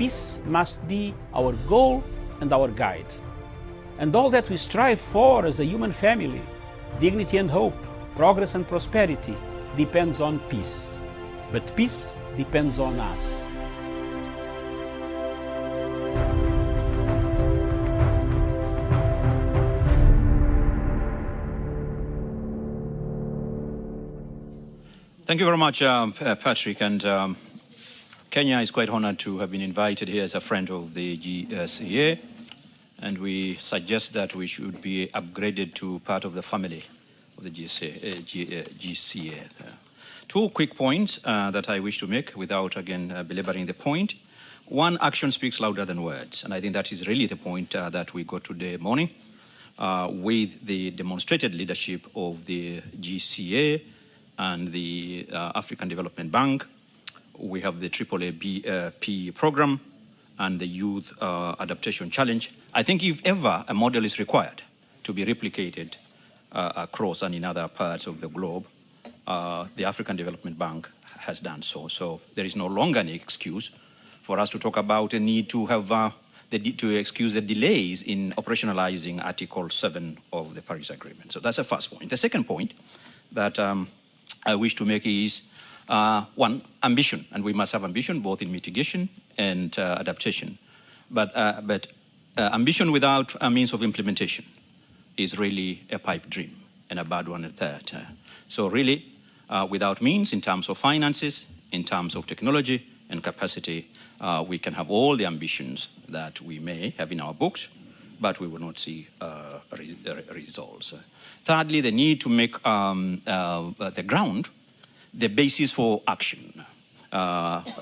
peace must be our goal and our guide. And all that we strive for as a human family, dignity and hope, progress and prosperity, depends on peace. But peace depends on us. Thank you very much, Patrick. And Kenya is quite honored to have been invited here as a friend of the GCA. And we suggest that we should be upgraded to part of the family of the GCA. Two quick points that I wish to make without, again, belaboring the point. One, action speaks louder than words. And I think that is really the point that we got today morning with the demonstrated leadership of the GCA and the African Development Bank. We have the AAAP program and the Youth Adaptation Challenge. I think if ever a model is required to be replicated across and in other parts of the globe, the African Development Bank has done so. So there is no longer any excuse for us to talk about a need to have to excuse the delays in operationalizing Article 7 of the Paris Agreement. So that's the first point. The second point that I wish to make is one, ambition, and we must have ambition both in mitigation and adaptation. But ambition without a means of implementation is really a pipe dream and a bad one at that. So really, without means in terms of finances, in terms of technology and capacity, we can have all the ambitions that we may have in our books, but we will not see results. Thirdly, the need to make the ground the basis for action.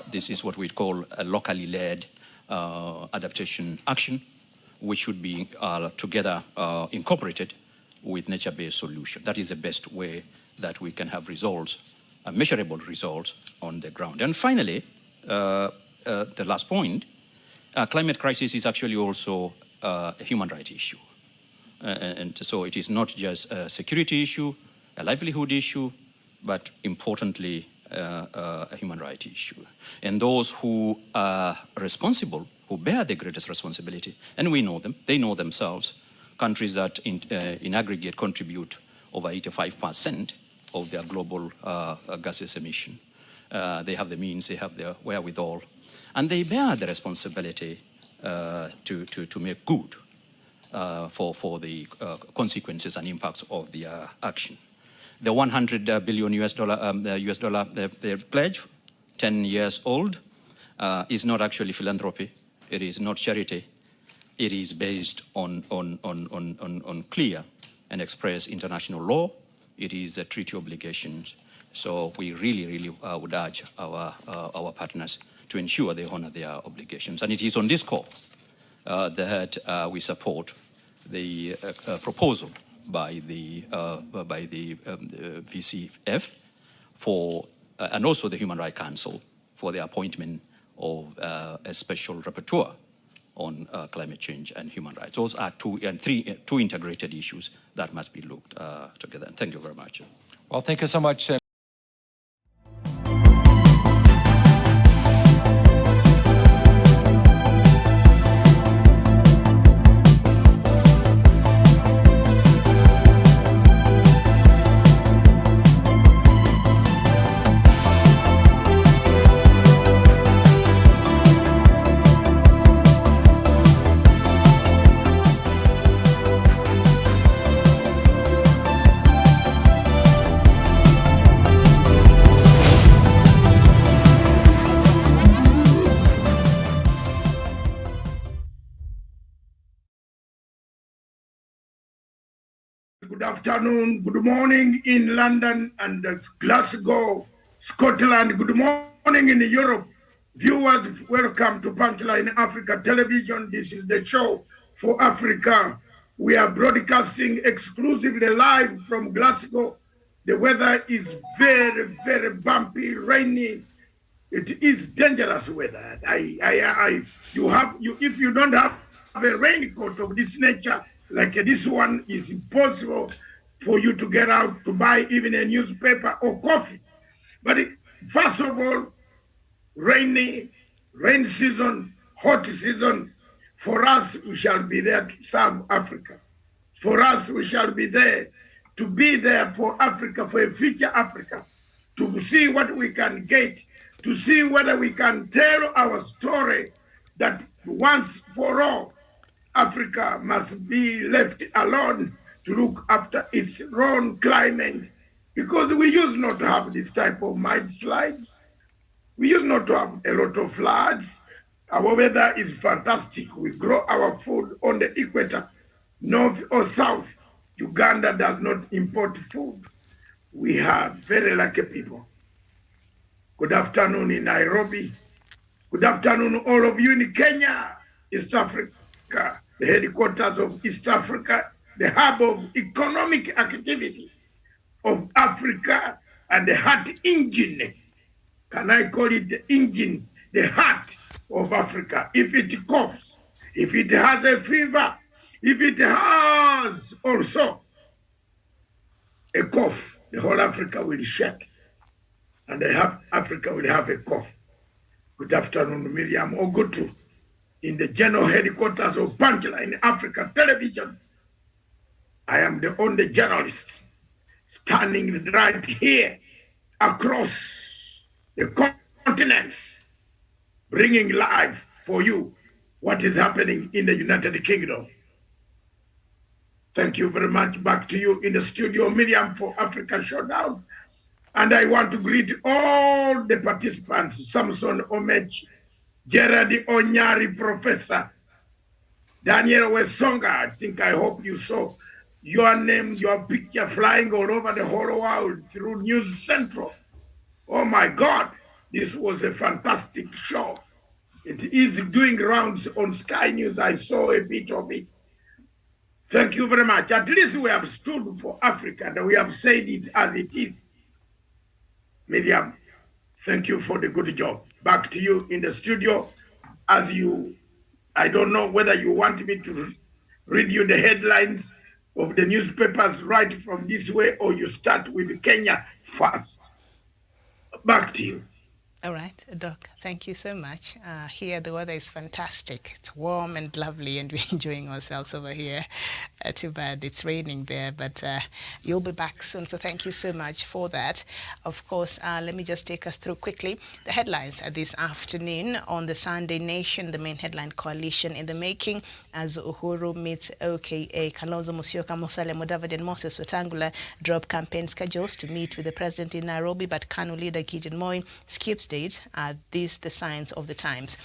This is what we call a locally led adaptation action, which should be together incorporated with nature-based solution. That is the best way that we can have results, measurable results on the ground. And finally, the last point, climate crisis is actually also a human rights issue. And so it is not just a security issue, a livelihood issue, but importantly, a human rights issue. And those who are responsible, who bear the greatest responsibility, and we know them, they know themselves, countries that in aggregate contribute over 85% of their global gases emission. They have the means, they have the wherewithal, and they bear the responsibility to make good for the consequences and impacts of their action. The 100 billion US dollar pledge, 10 years old, is not actually philanthropy. It is not charity. It is based on clear and express international law. It is a treaty obligations. So we really would urge our partners to ensure they honor their obligations. And it is on this call that we support the proposal by the VCF for, and also the Human Rights Council for the appointment of a special rapporteur on climate change and human rights. Those are two integrated issues that must be looked together. And thank you very much. Well, thank you so much. Good afternoon, good morning in London and Glasgow, Scotland. Good morning in Europe. Viewers, welcome to Punchline Africa Television. This is the show for Africa. We are broadcasting exclusively live from Glasgow. The weather is very bumpy, rainy. It is dangerous weather. If you don't have a raincoat of this nature, like this one, is impossible for you to get out to buy even a newspaper or coffee. But first of all, rain season, hot season, for us, we shall be there to serve Africa. For us, we shall be there to be there for Africa, for a future Africa, to see what we can get, to see whether we can tell our story that once for all, Africa must be left alone to look after its own climate, because we used not to have this type of mudslides. We used not to have a lot of floods. Our weather is fantastic. We grow our food on the equator, north or south. Uganda does not import food. We are very lucky people. Good afternoon in Nairobi. Good afternoon, all of you in Kenya, East Africa, the headquarters of East Africa, the hub of economic activities of Africa, and the heart engine. Can I call it the engine, the heart of Africa? If it coughs, if it has a fever, if it has also a cough, the whole Africa will shake, and Africa will have a cough. Good afternoon, Miriam Ogutu, in the general headquarters of Punchline Africa Television. I am the only journalist standing right here across the continents, bringing live for you what is happening in the United Kingdom. Thank you very much. Back to you in the studio, Miriam, for Africa Showdown. And I want to greet all the participants, Samson Omechi, Gerard Onyari, Professor, Daniel Wesonga. I hope you saw your name, your picture flying all over the whole world through News Central. Oh my God, this was a fantastic show. It is doing rounds on Sky News. I saw a bit of it. Thank you very much. At least we have stood for Africa and we have said it as it is. Miriam, thank you for the good job. Back to you in the studio. I don't know whether you want me to read you the headlines of the newspapers right from this way, or you start with Kenya first. Back to you. All right, Doc, thank you so much. Here the weather is fantastic. It's warm and lovely and we're enjoying ourselves over here. Too bad it's raining there, but you'll be back soon, so thank you so much for that. Of course, let me just take us through quickly the headlines this afternoon on the Sunday Nation, the main headline: coalition in the making as Uhuru meets OKA. Kalonzo Musyoka, Musalia Mudavadi and Moses Wetangula drop campaign schedules to meet with the president in Nairobi, but KANU leader Gideon Moi skips dates. Are these the signs of the times?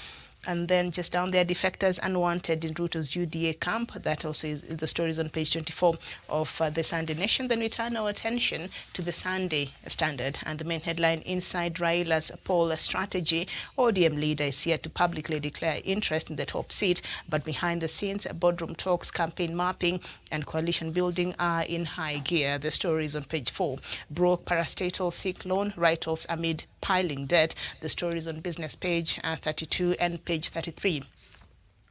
And then just down there, defectors unwanted in Ruto's UDA camp. That also is the stories on page 24 of the Sunday Nation. Then we turn our attention to the Sunday Standard and the main headline: inside Raila's poll strategy. ODM leader is yet to publicly declare interest in the top seat, but behind the scenes, boardroom talks, campaign mapping and coalition building are in high gear. The story is on page 4. Broke parastatal sick loan write-offs amid piling debt. The story is on business page 32 and page 33.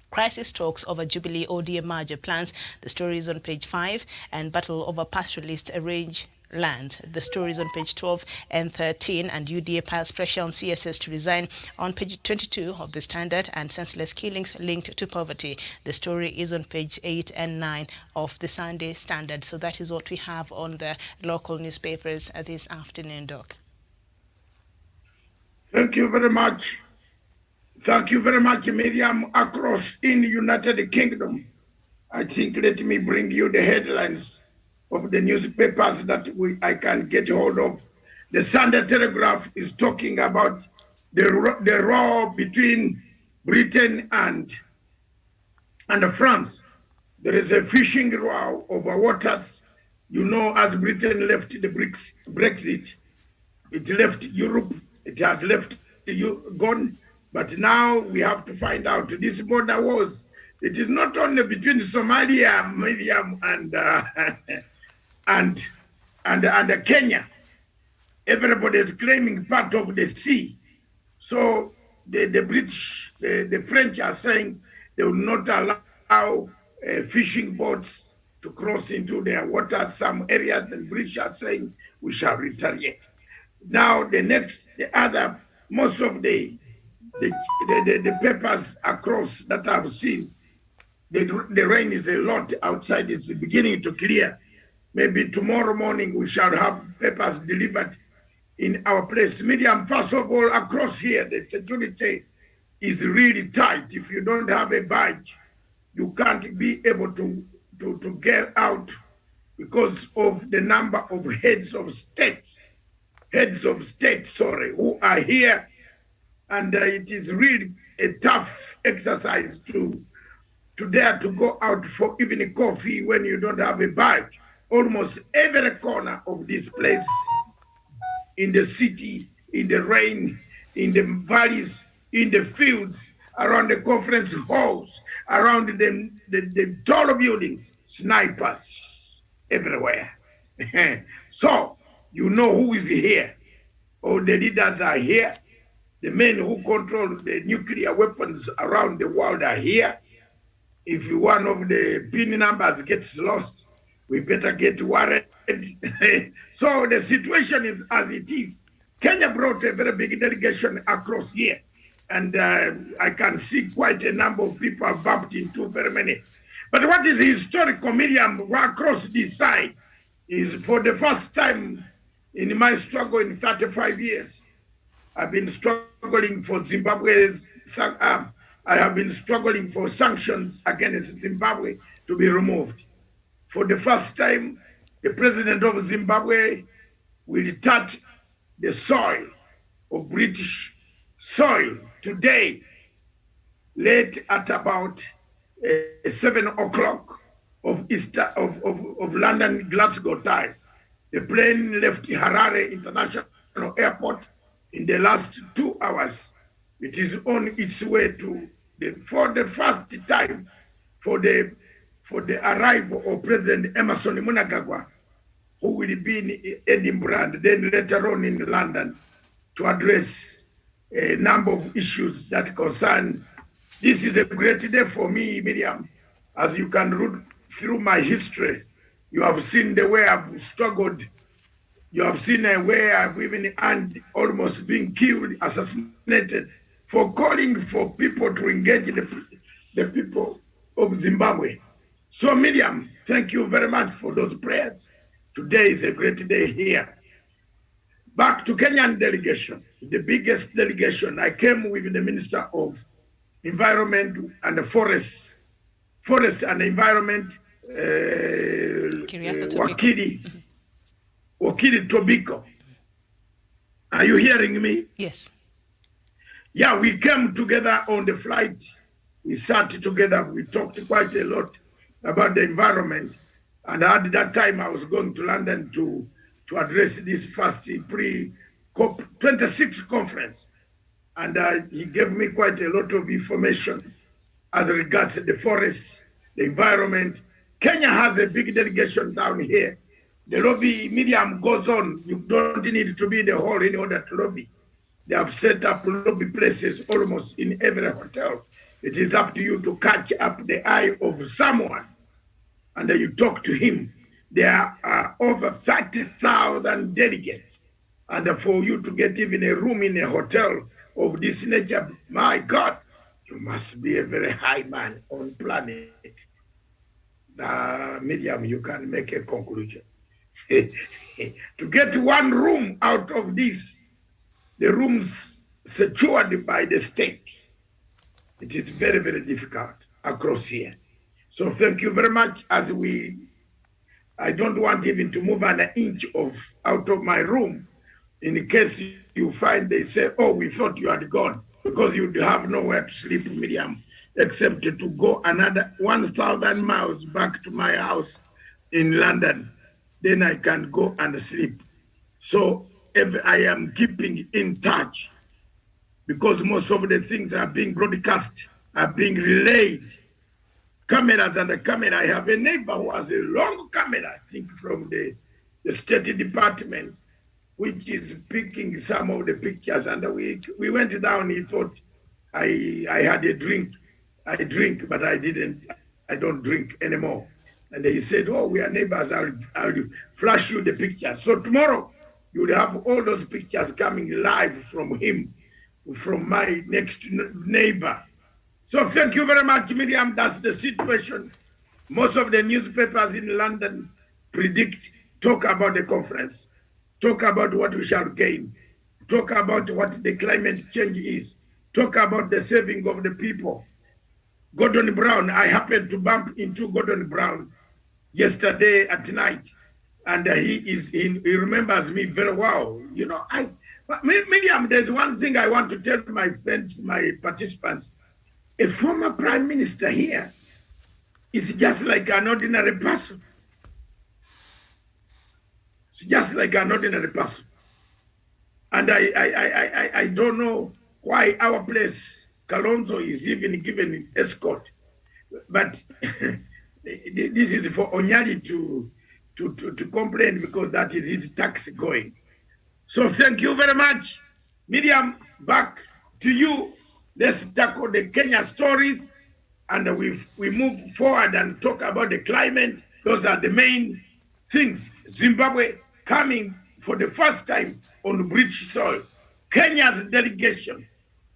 Crisis talks over Jubilee ODM merger plans. The story is on page 5. And battle over pastoralist arrange land. The story is on page 12 and 13. And UDA piles pressure on CSS to resign on page 22 of the Standard. And senseless killings linked to poverty. The story is on page 8 and 9 of the Sunday Standard. So that is what we have on the local newspapers this afternoon, Doc. Thank you very much. Thank you very much, Miriam. Across in the United Kingdom, I think let me bring you the headlines of the newspapers that I can get hold of. The Sunday Telegraph is talking about the row between Britain and France. There is a fishing row over waters. You know, as Britain left the Brexit, it left Europe. It has left gone, but now we have to find out this border wars. It is not only between Somalia, Miriam, and Kenya. Everybody is claiming part of the sea. So the British, the French are saying they will not allow fishing boats to cross into their waters. Some areas, the British are saying we shall retaliate. Now most of the the papers across that I've seen, the rain is a lot outside. It's beginning to clear. Maybe tomorrow morning we shall have papers delivered in our place. Medium, first of all, across here, the security is really tight. If you don't have a badge, you can't be able to get out because of the number of heads of state, who are here. And it is really a tough exercise to dare to go out for even a coffee when you don't have a badge. Almost every corner of this place, in the city, in the rain, in the valleys, in the fields, around the conference halls, around the taller buildings, snipers everywhere. So you know who is here. All the leaders are here. The men who control the nuclear weapons around the world are here. If one of the PIN numbers gets lost, we better get worried. So the situation is as it is. Kenya brought a very big delegation across here. And I can see quite a number of people have bumped into very many. But what is historical, Miriam, across this side is for the first time in my struggle in 35 years, I've been struggling for Zimbabwe's, I have been struggling for sanctions against Zimbabwe to be removed. For the first time, the president of Zimbabwe will touch the soil of British soil today, late at about 7 o'clock of London, Glasgow time. The plane left Harare International Airport in the last 2 hours. It is on its way to for the first time for the arrival of President Emerson Mnangagwa, who will be in Edinburgh and then later on in London to address a number of issues that concern. This is a great day for me, Miriam. As you can read through my history, you have seen the way I've struggled. You have seen a way I've even and almost been killed, assassinated, for calling for people to engage the people of Zimbabwe. So Miriam, thank you very much for those prayers. Today is a great day here. Back to Kenyan delegation, the biggest delegation. I came with the Minister of Environment and the Forest and Environment, Wakili Tobiko. Are you hearing me? Yes. Yeah, we came together on the flight. We sat together. We talked quite a lot about the environment. And at that time, I was going to London to address this first pre-Cop26 conference. And he gave me quite a lot of information as regards the forests, the environment. Kenya has a big delegation down here. The lobby medium goes on. You don't need to be in the hall in order to lobby. They have set up lobby places almost in every hotel. It is up to you to catch up the eye of someone and then you talk to him. There are over 30,000 delegates. And for you to get even a room in a hotel of this nature, my God, you must be a very high man on planet. Medium, you can make a conclusion. To get one room out of this, the rooms secured by the state, it is very, very difficult across here. So thank you very much. I don't want even to move an inch out of my room in case you find they say, oh, we thought you had gone, because you'd have nowhere to sleep, Miriam, except to go another 1,000 miles back to my house in London. Then I can go and sleep. So if I am keeping in touch, because most of the things are being broadcast, are being relayed. Cameras and the camera. I have a neighbor who has a long camera, I think from the State Department, which is picking some of the pictures. And we went down, he thought I had a drink. I drink, but I didn't. I don't drink anymore. And he said, oh, we are neighbors, I'll flash you the pictures. So tomorrow, you will have all those pictures coming live from him from my next neighbor. So thank you very much, Miriam. That's the situation. Most of the newspapers in London talk about the conference, talk about what we shall gain, talk about what the climate change is, talk about the saving of the people. Gordon Brown, I happened to bump into Gordon Brown yesterday at night, and he remembers me very well. You know, Miriam, there's one thing I want to tell my friends, my participants. A former prime minister here is just like an ordinary person. It's just like an ordinary person. And I don't know why our place, Kalonzo, is even given an escort. But this is for Onyali to complain, because that is his tax going. So thank you very much. Miriam, back to you. Let's tackle the Kenya stories, and we move forward and talk about the climate. Those are the main things. Zimbabwe coming for the first time on British soil. Kenya's delegation,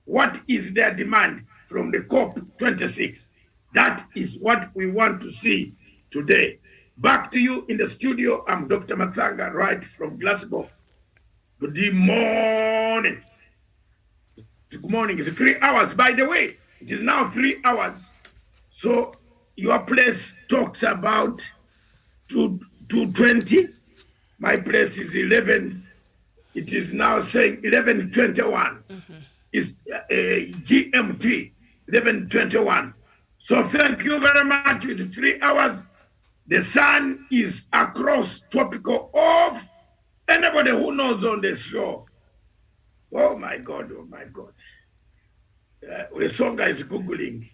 what is their demand from the Cop26? That is what we want to see today. Back to you in the studio. I'm Dr. Matsanga, right from Glasgow. Good morning. Good morning. It's 3 hours. By the way, it is now 3 hours. So your place talks about 2:20. My place is 11. It is now saying 11:21. It's GMT 11:21. So thank you very much. It's 3 hours. The sun is across tropical of anybody who knows on the shore. Oh my God, oh my God. Wesonga is Googling.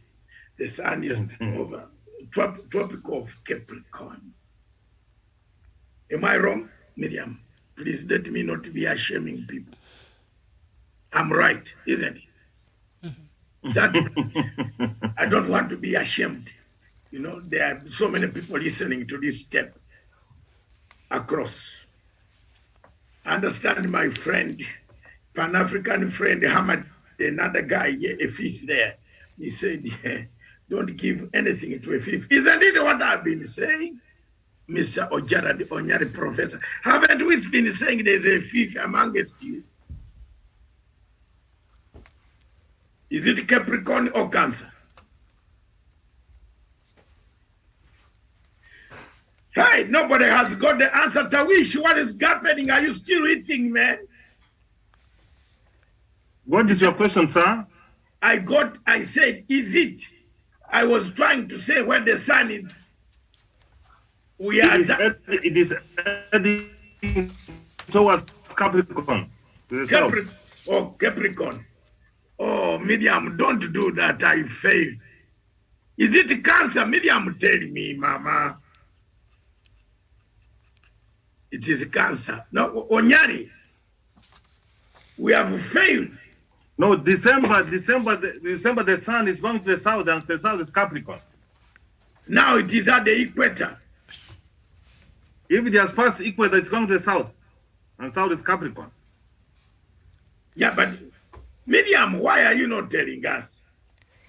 The sun is over. Tropical of Capricorn. Am I wrong, Miriam? Please let me not be ashaming people. I'm right, isn't it? That I don't want to be ashamed. You know, there are so many people listening to this step across. Understand, my friend, Pan-African friend, Hamad, another guy, a fifth there. He said, don't give anything to a fifth. Isn't it what I've been saying? Mr. Ojara, the Onyari professor. Haven't we been saying there's a fifth amongst you? Is it Capricorn or Cancer? Hey, nobody has got the answer. Tawish, what is happening? Are you still eating, man? What is your question, sir? I said, is it? I was trying to say when the sun is. It is heading towards Capricorn. Capricorn. Oh, Miriam, don't do that. I failed. Is it Cancer? Miriam, tell me, Mama. It is Cancer. No, Onyari. We have failed. No, December, the sun is going to the south, and the south is Capricorn. Now it is at the equator. If it has passed the equator, it's going to the south, and south is Capricorn. Yeah, but Miriam, why are you not telling us?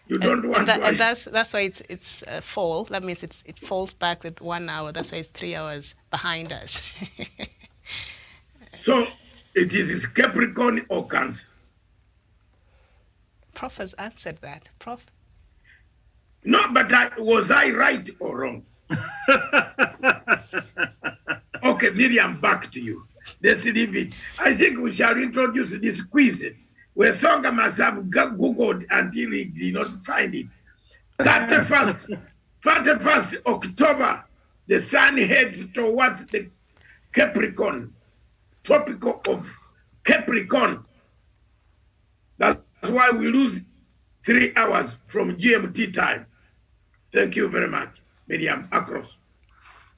You don't want to. And that's why it's fall. That means it falls back with 1 hour. That's why it's 3 hours behind us. So it is Capricorn or Cancer? Prof has answered that. Prof? No, but was I right or wrong? Okay, Miriam, back to you. Let's leave it. I think we shall introduce these quizzes where Songa must have Googled until he did not find it. 31st October, the sun heads towards the Capricorn, tropical of Capricorn. That's why we lose 3 hours from GMT time. Thank you very much, Miriam Across.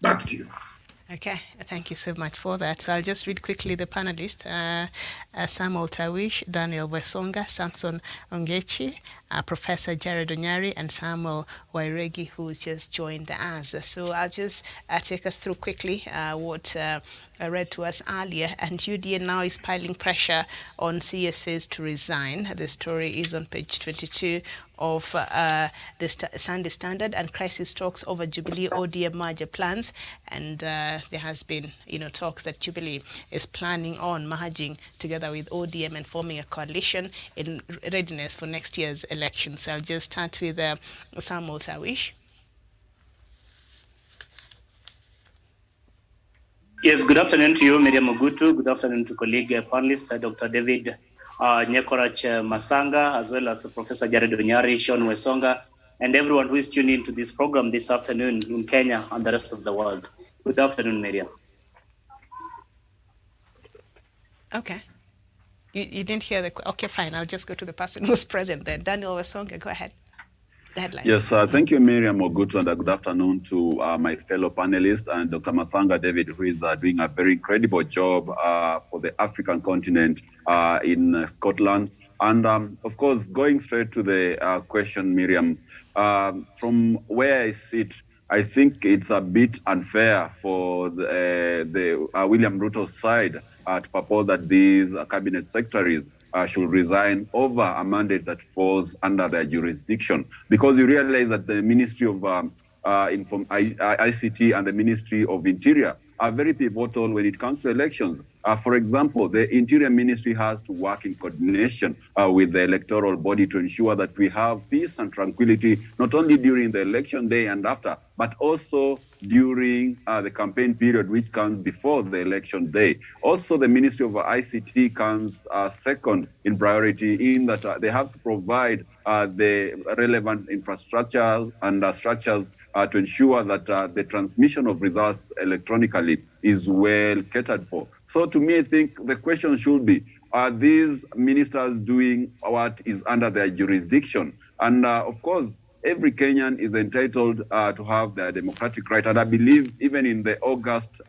Back to you. Okay, thank you so much for that. So I'll just read quickly the panelists. Samuel Tawish, Daniel Wesonga, Samson Ongechi, Professor Jared Onyari, and Samuel Wairegi, who's just joined us. So I'll just take us through quickly what read to us earlier, and UDA now is piling pressure on CSAs to resign. The story is on page 22 of the Sunday Standard, and crisis talks over Jubilee ODM merger plans. And there has been, talks that Jubilee is planning on merging together with ODM and forming a coalition in readiness for next year's election. So I'll just start with Samuel Sawish. Yes, good afternoon to you, Miriam Ogutu. Good afternoon to colleague panelist, Dr. David Nyekorach Masanga, as well as Professor Jared Onyari, Sean Wesonga, and everyone who is tuned into this program this afternoon in Kenya and the rest of the world. Good afternoon, Miriam. Okay. You didn't hear the... Okay, fine. I'll just go to the person who's present then. Daniel Wesonga, go ahead. The headline. Yes, thank you, Miriam Ogutu, and good afternoon to my fellow panelists and Dr. Masanga David, who is doing a very incredible job for the African continent in Scotland. And of course, going straight to the question, Miriam, from where I sit, I think it's a bit unfair for the William Ruto's side to propose that these cabinet secretaries should resign over a mandate that falls under their jurisdiction, because you realize that the Ministry of ICT and the Ministry of Interior are very pivotal when it comes to elections. For example, the Interior Ministry has to work in coordination with the electoral body to ensure that we have peace and tranquility, not only during the election day and after, but also during the campaign period, which comes before the election day. Also, the Ministry of ICT comes second in priority in that they have to provide the relevant infrastructure and structures to ensure that the transmission of results electronically is well catered for. So to me, I think the question should be, are these ministers doing what is under their jurisdiction? And of course, every Kenyan is entitled to have their democratic right. And I believe even in the August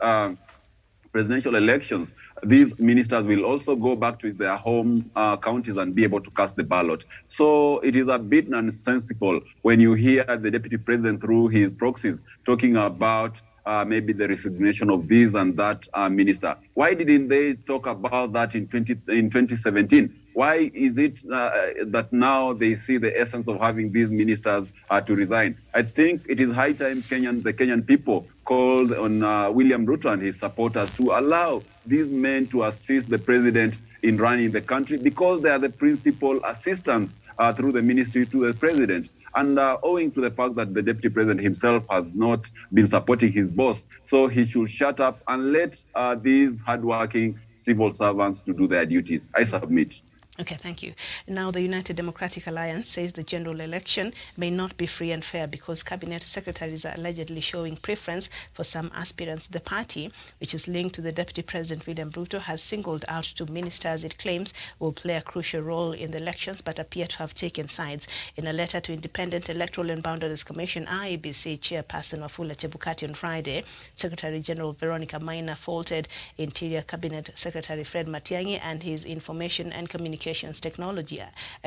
presidential elections, these ministers will also go back to their home counties and be able to cast the ballot. So it is a bit nonsensical when you hear the deputy president through his proxies talking about maybe the resignation of this and that minister. Why didn't they talk about that in 2017? Why is it that now they see the essence of having these ministers to resign? I think it is high time the Kenyan people called on William Ruto and his supporters to allow these men to assist the president in running the country, because they are the principal assistants through the ministry to the president. And owing to the fact that the deputy president himself has not been supporting his boss, so he should shut up and let these hardworking civil servants to do their duties. I submit. Okay, thank you. Now, the United Democratic Alliance says the general election may not be free and fair because cabinet secretaries are allegedly showing preference for some aspirants. The party, which is linked to the Deputy President William Ruto, has singled out two ministers it claims will play a crucial role in the elections but appear to have taken sides. In a letter to Independent Electoral and Boundaries Commission, IEBC Chairperson Wafula Chebukati on Friday, Secretary General Veronica Maina faulted Interior Cabinet Secretary Fred Matiang'i and his Information and Communications Technology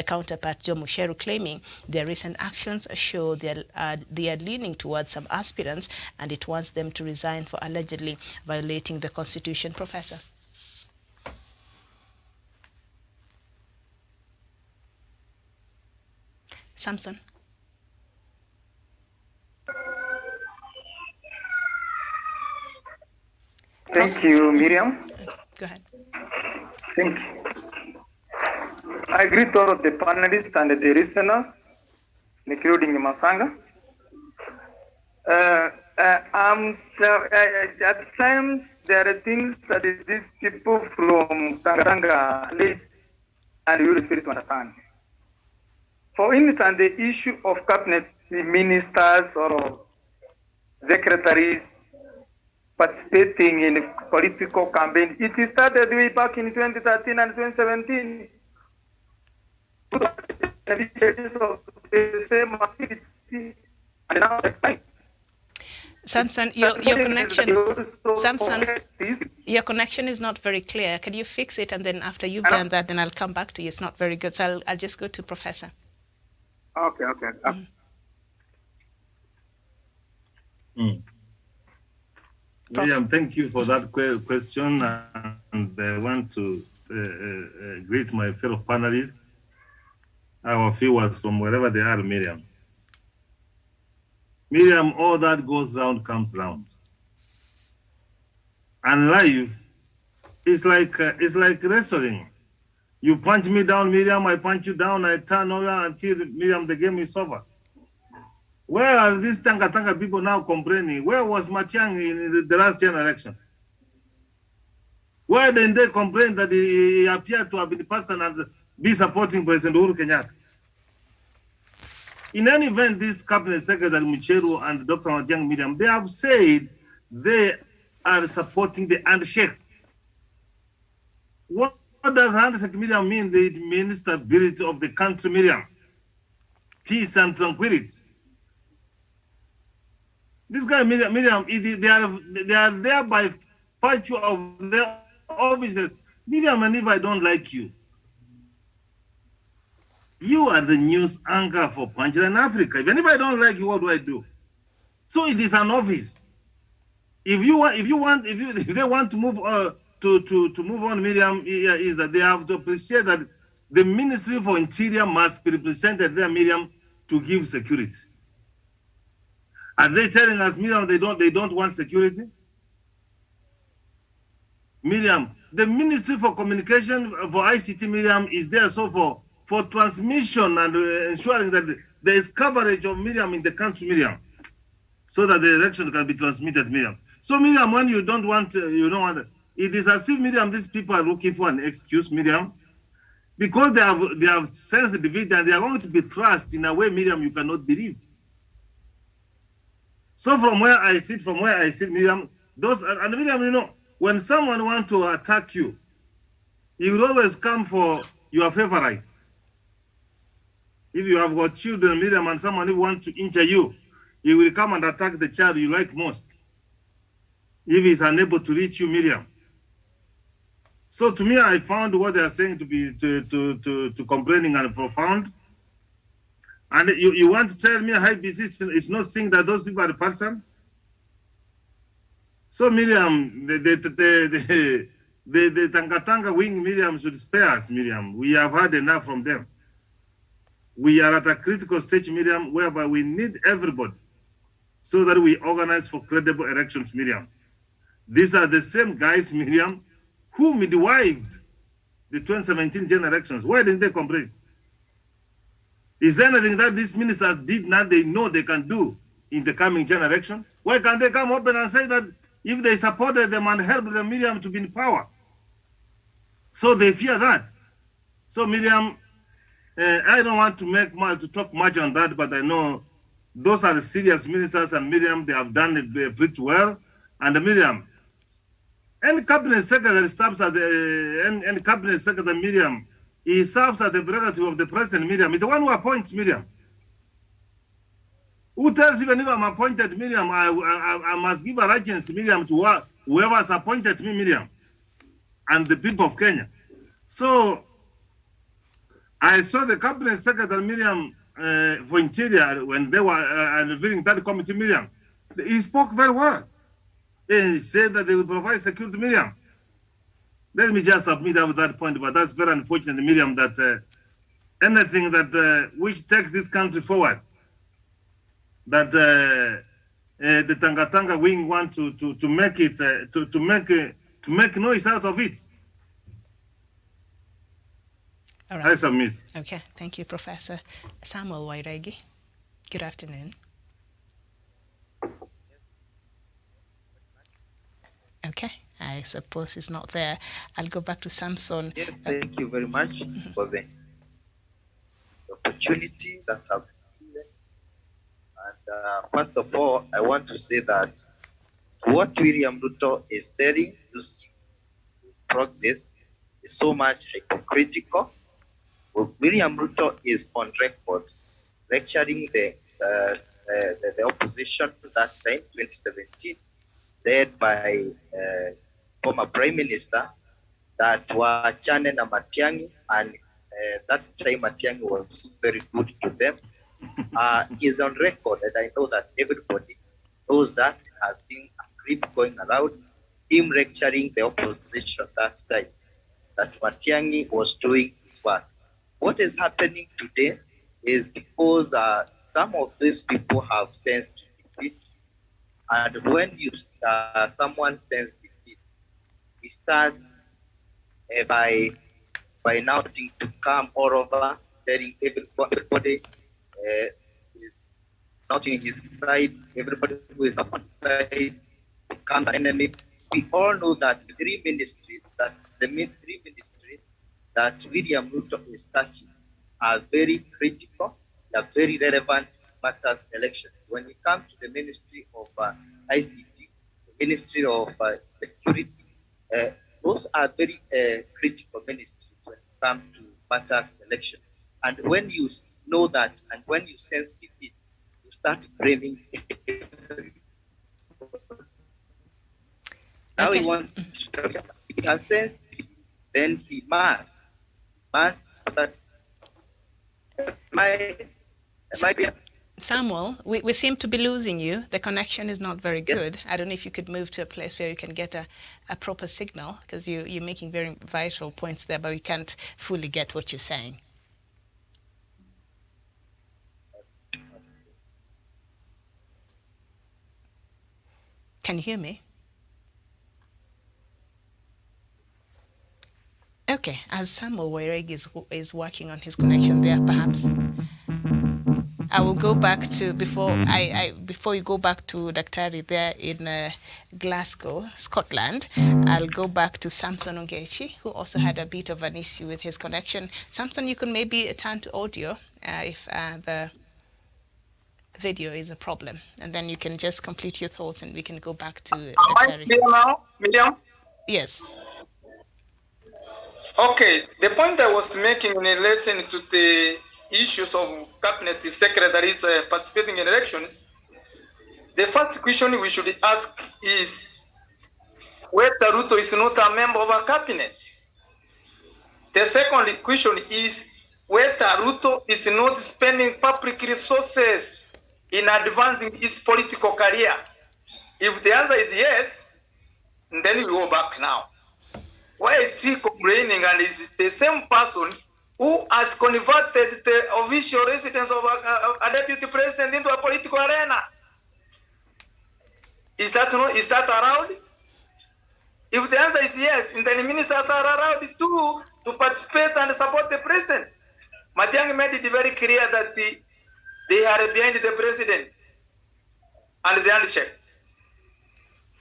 counterpart Joe Musheru, claiming their recent actions show they are leaning towards some aspirants and it wants them to resign for allegedly violating the Constitution. Professor. Samson. Thank you, Miriam. Go ahead. Thank you. I agree to all of the panelists and the listeners, including Masanga. At times, there are things that these people from Tanganga list and will fail to understand. For instance, the issue of cabinet ministers or secretaries participating in a political campaign, it started way back in 2013 and 2017. The same activity, and now Samson, your connection is not very clear. Can you fix it, and then after you've done that, then I'll come back to you. It's not very good, so I'll just go to Professor. Okay. William, thank you for that question. And I want to greet my fellow panelists, our viewers from wherever they are, Miriam. Miriam, all that goes round comes round. And life is like wrestling. You punch me down, Miriam, I punch you down, I turn over until, Miriam, the game is over. Where are these Tanga people now complaining? Where was Matiang in the last general election? Why didn't they complain that he appeared to have been the person and be supporting President Uhuru Kenyatta? In any event, this Cabinet Secretary Mucheru and Dr. Matiang Miriam, they have said they are supporting the handshake. What does handshake, Miriam, mean? It means stability of the country, Miriam. Peace and tranquility. This guy, Miriam, they are there by virtue of their offices. Miriam, and if I don't like you, you are the news anchor for Punchline Africa. Even if I don't like you, what do I do? So it is an office. If they want to move to move on, Miriam, is that they have to appreciate that the Ministry for Interior must be represented there, Miriam, to give security. Are they telling us, Miriam, they don't want security? Miriam, the Ministry for Communication for ICT, Miriam, is there so for transmission and ensuring that there is coverage of Miriam in the country, Miriam, so that the election can be transmitted, Miriam. So, Miriam, when you don't want, it is as if, Miriam, these people are looking for an excuse, Miriam, because they have sensitivity and they are going to be thrust in a way, Miriam, you cannot believe. So from where I sit, Miriam, and Miriam, when someone wants to attack you, he will always come for your favorites. If you have got children, Miriam, and someone who wants to injure you, he will come and attack the child you like most. If he is unable to reach you, Miriam. So to me, I found what they are saying to be to complaining and profound. And you want to tell me HIBC is not seeing that those people are the person? So Miriam, the Tanga wing, Miriam, should spare us, Miriam. We have had enough from them. We are at a critical stage, Miriam, whereby we need everybody so that we organize for credible elections, Miriam. These are the same guys, Miriam, who midwifed the 2017 general elections. Why didn't they complain? Is there anything that these ministers did not they know they can do in the coming general election? Why can't they come open and say that if they supported them and helped them, Miriam, to be in power? So they fear that. So Miriam, I don't want to talk much on that, but I know those are the serious ministers, and Miriam, they have done it pretty well. And Miriam, any cabinet secretary stops at any cabinet secretary, Miriam, he serves as the prerogative of the president, Miriam. He's the one who appoints Miriam. Who tells even if I'm appointed, Miriam, I must give allegiance, Miriam, to whoever has appointed me, Miriam, and the people of Kenya. So I saw the cabinet secretary, Miriam, for Interior, when they were reviewing that committee, Miriam. He spoke very well. He said that they will provide security, Miriam. Let me just submit with that point, but that's very unfortunate, Miriam, that anything that which takes this country forward, that the Tanga wing want to make it to make noise out of it. All right. I submit. Okay, thank you, Professor Samuel Wairegi. Good afternoon. Okay, I suppose he's not there. I'll go back to Samson. Yes, thank you very much for the opportunity that I've been given. And first of all, I want to say that what William Ruto is telling using his proxies is so much hypocritical. William Ruto is on record lecturing the opposition to that time, 2017, led by former Prime Minister that were Chane and Matiang'i, and that time Matiang'i was very good to them. Is on record, and I know that everybody knows that, has seen a clip going around, him lecturing the opposition that time, that Matiang'i was doing his work. What is happening today is because some of these people have sensed defeat, and when you someone senses defeat, he starts by now starting to come all over, telling everybody is not in his side, everybody who is not on his side becomes an enemy. We all know that the three ministries that William Ruto is touching are very critical, they are very relevant matters elections. When we come to the Ministry of ICT, the Ministry of Security, those are very critical ministries when it comes to matters election. And when you know that, and when you sense defeat, you start blaming everybody. Now we want to if he has sensed it, then he must start. Samuel, we seem to be losing you. The connection is not very good. I don't know if you could move to a place where you can get a proper signal, because you're making very vital points there, but we can't fully get what you're saying. Can you hear me? Okay, as Samuel Waireg is working on his connection there, perhaps I will go back to before you go back to Daktari there in Glasgow, Scotland. I'll go back to Samson Ongechi, who also had a bit of an issue with his connection. Samson, you can maybe turn to audio if the video is a problem, and then you can just complete your thoughts, and we can go back to Daktari. Am I clear now, Miriam? Yes. Okay, the point I was making in relation to the issues of cabinet secretaries participating in elections, the first question we should ask is whether Ruto is not a member of a cabinet. The second question is whether Ruto is not spending public resources in advancing his political career. If the answer is yes, then we go back now. Why is he complaining and is the same person who has converted the official residence of a deputy president into a political arena? Is that allowed? If the answer is yes, then ministers are allowed to participate and support the president. Matiang'i made it very clear that they are behind the president and the handshake.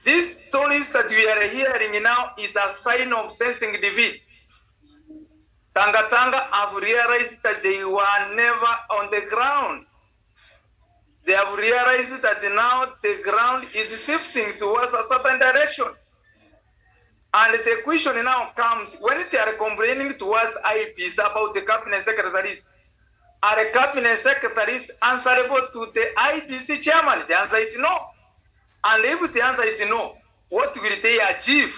This stories that we are hearing now is a sign of sensing defeat. Tanga have realized that they were never on the ground. They have realized that now the ground is shifting towards a certain direction. And the question now comes, when they are complaining towards IPs about the cabinet secretaries, are the cabinet secretaries answerable to the IPC chairman? The answer is no. And if the answer is no, what will they achieve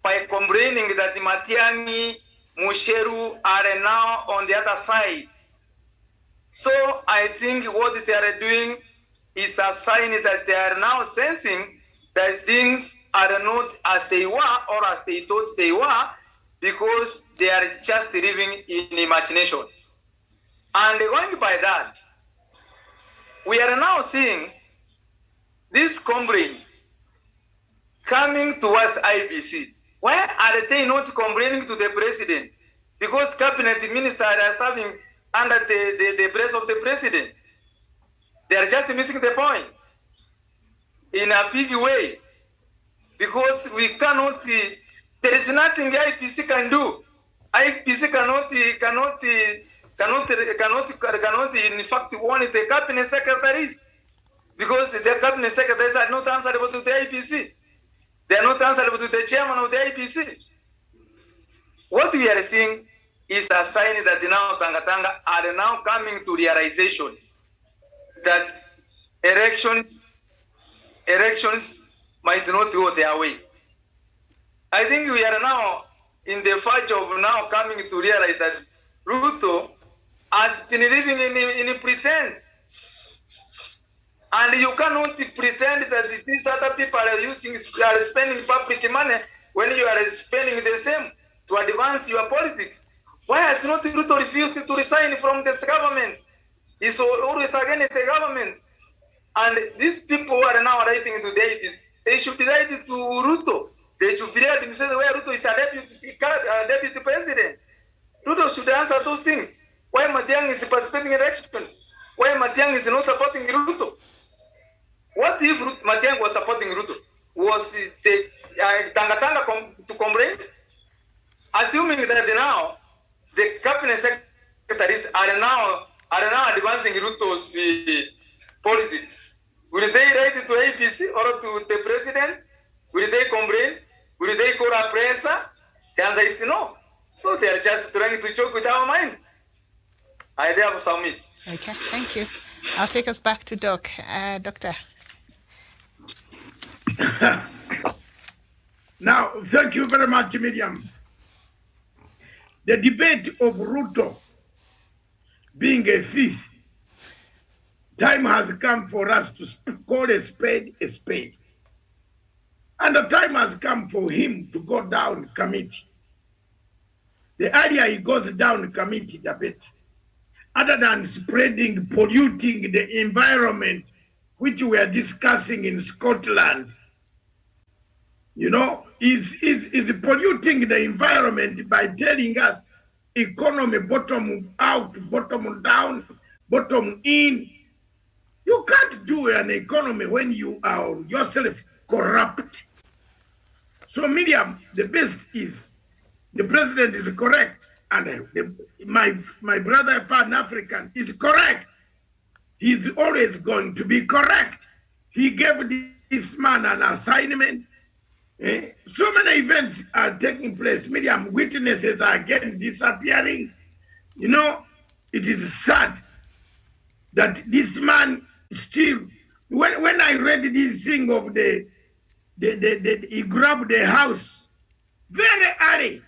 by complaining that Matiang'i, Musheru are now on the other side? So I think what they are doing is a sign that they are now sensing that things are not as they were or as they thought they were, because they are just living in imagination. And going by that, we are now seeing these complaints coming towards IBC. Why are they not complaining to the president? Because cabinet ministers are serving under the breath of the president. They are just missing the point in a big way. Because we cannot, there is nothing the IPC can do. IPC cannot in fact warn the cabinet secretaries, because the cabinet secretaries are not answerable to the IPC. They are not answerable to the chairman of the IPC. What we are seeing is a sign that now Tanga are now coming to realization that elections might not go their way. I think we are now in the verge of now coming to realize that Ruto has been living in pretense. And you cannot pretend that these other people are spending public money when you are spending the same to advance your politics. Why has not Ruto refused to resign from this government? He's always against the government. And these people who are now writing to Davis, they should write to Ruto. They should be ready to say where Ruto is a deputy president. Ruto should answer those things. Why Matiang is participating in elections? Why Matiang is not supporting Ruto? What if Matiang was supporting Ruto? Was the Tanga to complain? Assuming that now the cabinet secretaries are now advancing Ruto's politics. Will they write it to APC or to the president? Will they complain? Will they call a press? The answer is no. So they are just trying to joke with our minds. I have submit. Okay, thank you. I'll take us back to Doc. Doctor. Now, thank you very much, Miriam. The debate of Ruto being a thief, time has come for us to call a spade a spade. And the time has come for him to go down committee. The earlier he goes down committee, the better. Other than spreading, polluting the environment, which we are discussing in Scotland, you know, is polluting the environment by telling us economy bottom out, bottom down, bottom in. You can't do an economy when you are yourself corrupt. So, Miriam, the best is the president is correct, and my brother Pan-African is correct. He's always going to be correct. He gave this man an assignment. So many events are taking place. Miriam, witnesses are again disappearing. You know, it is sad that this man still, when I read this thing of he grabbed the house very early,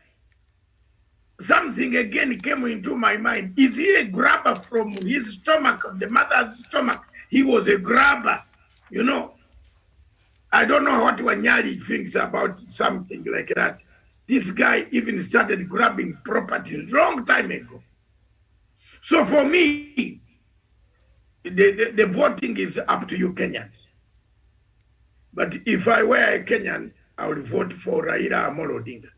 something again came into my mind. Is he a grabber from his stomach, the mother's stomach? He was a grabber, you know. I don't know what Wanyali thinks about something like that. This guy even started grabbing property a long time ago. So for me, the voting is up to you Kenyans. But if I were a Kenyan, I would vote for Raila Amolo Odinga.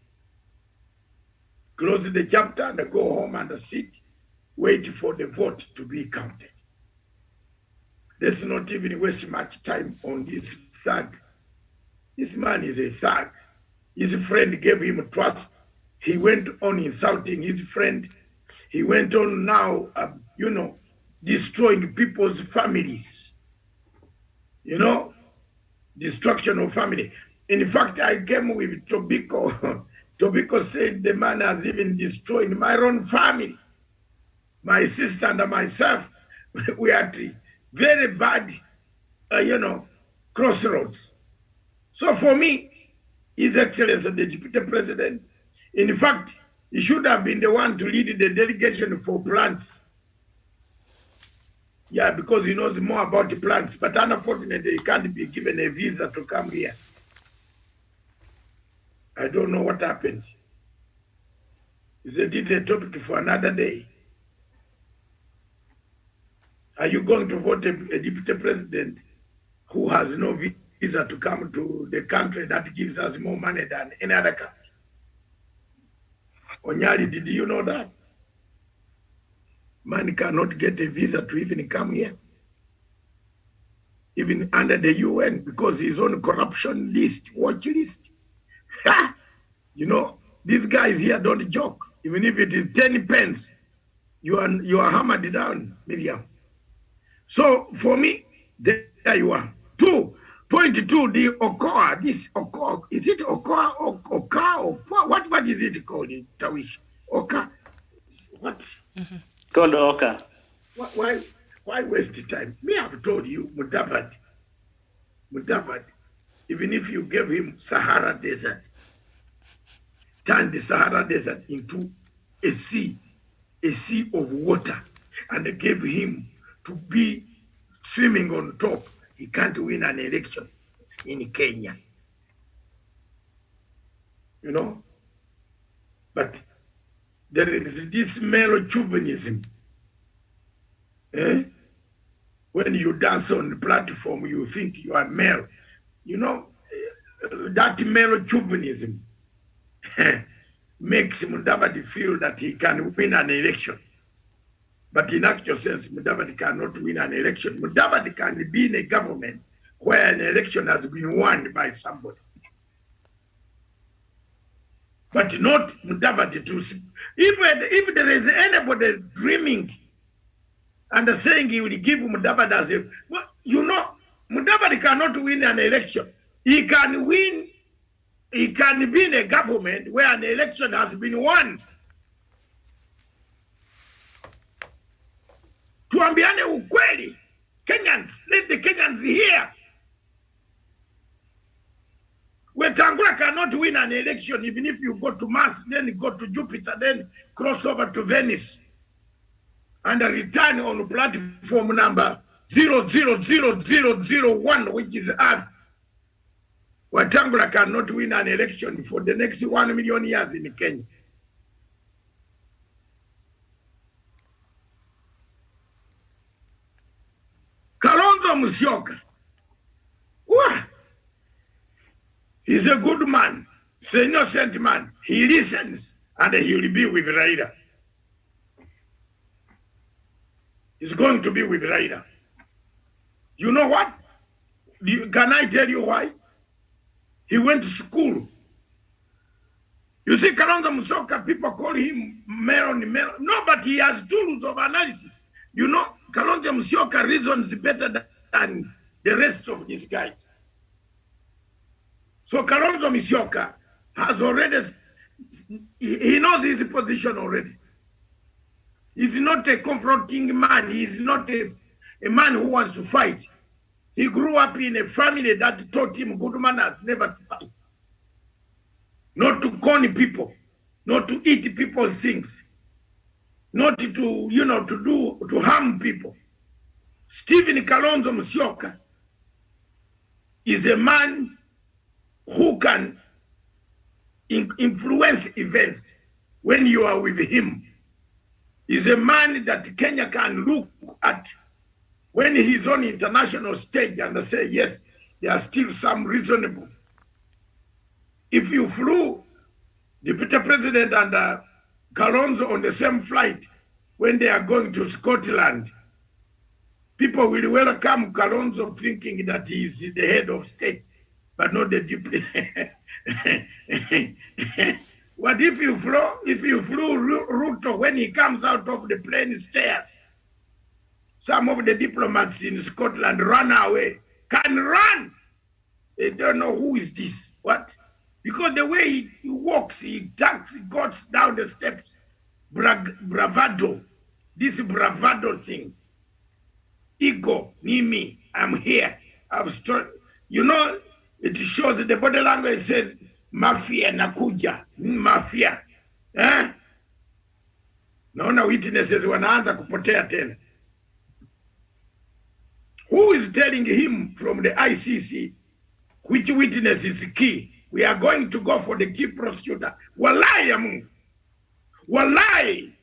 Close the chapter and go home and sit, wait for the vote to be counted. Let's not even waste much time on this thug. This man is a thug. His friend gave him trust. He went on insulting his friend. He went on now, you know, destroying people's families. You know, destruction of family. In fact, I came with Tobiko. Tobiko said the man has even destroyed my own family. My sister and myself, we are at very bad, you know, crossroads. So for me, His Excellency the Deputy President, in fact, he should have been the one to lead the delegation for plants. Yeah, because he knows more about the plants, but unfortunately, he can't be given a visa to come here. I don't know what happened. He said it's a topic for another day. Are you going to vote a deputy president who has no visa to come to the country that gives us more money than any other country? Onyali, did you know that? Man cannot get a visa to even come here, even under the UN, because he's on corruption list, watch list. You know, these guys here don't joke. Even if it is 10 pence, you are hammered down, Miriam. So for me, there you are. 2.2, the Okoa, this Okoa, is it Okoa or Oka or what is it called in Tawish? Oka? What? Mm-hmm. It's called Oka. Why waste the time? Me, I've told you, Mudavad, even if you gave him Sahara Desert, turn the Sahara Desert into a sea of water, and they gave him to be swimming on top, he can't win an election in Kenya. You know? But there is this male chauvinism. When you dance on the platform, you think you are male. You know, that male chauvinism makes Mudavadi feel that he can win an election. But in actual sense, Mudavadi cannot win an election. Mudavadi can be in a government where an election has been won by somebody. But not Mudavadi to... If there is anybody dreaming and saying he will give Mudavadi as a... Well, you know, Mudavadi cannot win an election. He can win, he can be in a government where an election has been won. Tuambiane ukweli. Kenyans, let the Kenyans hear. Wetangula cannot win an election even if you go to Mars, then go to Jupiter, then cross over to Venice and return on platform number 000001, which is Earth. Wetangula cannot win an election for the next 1 million years in Kenya. Kalonzo Musyoka, he's a good man, he's an innocent man. He listens and he will be with Raila. He's going to be with Raila. You know what? Can I tell you why? He went to school. You see, Kalonzo Musyoka, people call him Melon. No, but he has tools of analysis. You know, Kalonzo Musyoka reasons better than the rest of these guys. So Kalonzo Musyoka has already, he knows his position already. He's not a confronting man. He's not a man who wants to fight. He grew up in a family that taught him good manners, never to fight. Not to con people, not to eat people's things, not to, you know, to harm people. Stephen Kalonzo Musyoka is a man who can influence events when you are with him. He's a man that Kenya can look at when he's on international stage and say, yes, there are still some reasonable. If you flew Deputy President and Kalonzo on the same flight when they are going to Scotland, people will welcome Kalonzo thinking that he is the head of state, but not the deputy. What if you flew Ruto when he comes out of the plane stairs? Some of the diplomats in Scotland run away. Can run. They don't know who is this. What? Because the way he walks, he ducks, he goes down the steps. Bravado. This bravado thing. Ego, me, I'm here. I've stored. You know, it shows the body language says, mafia nakuja, mafia. Naona witnesses wanaanza kupotea tena. Who is telling him from the ICC which witness is key? We are going to go for the key prosecutor. Wallahi ya Mungu. Wallahi.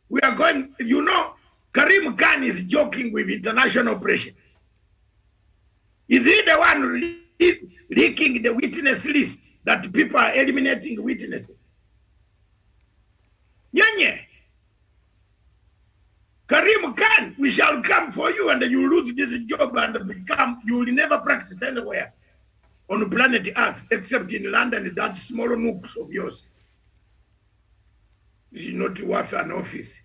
We are going, you know, Karim Khan is joking with international pressure. Is he the one leaking the witness list that people are eliminating witnesses? Nyanye. Karim Khan, we shall come for you and you lose this job and become, you will never practice anywhere on planet Earth except in London, that small nooks of yours. This is not worth an office.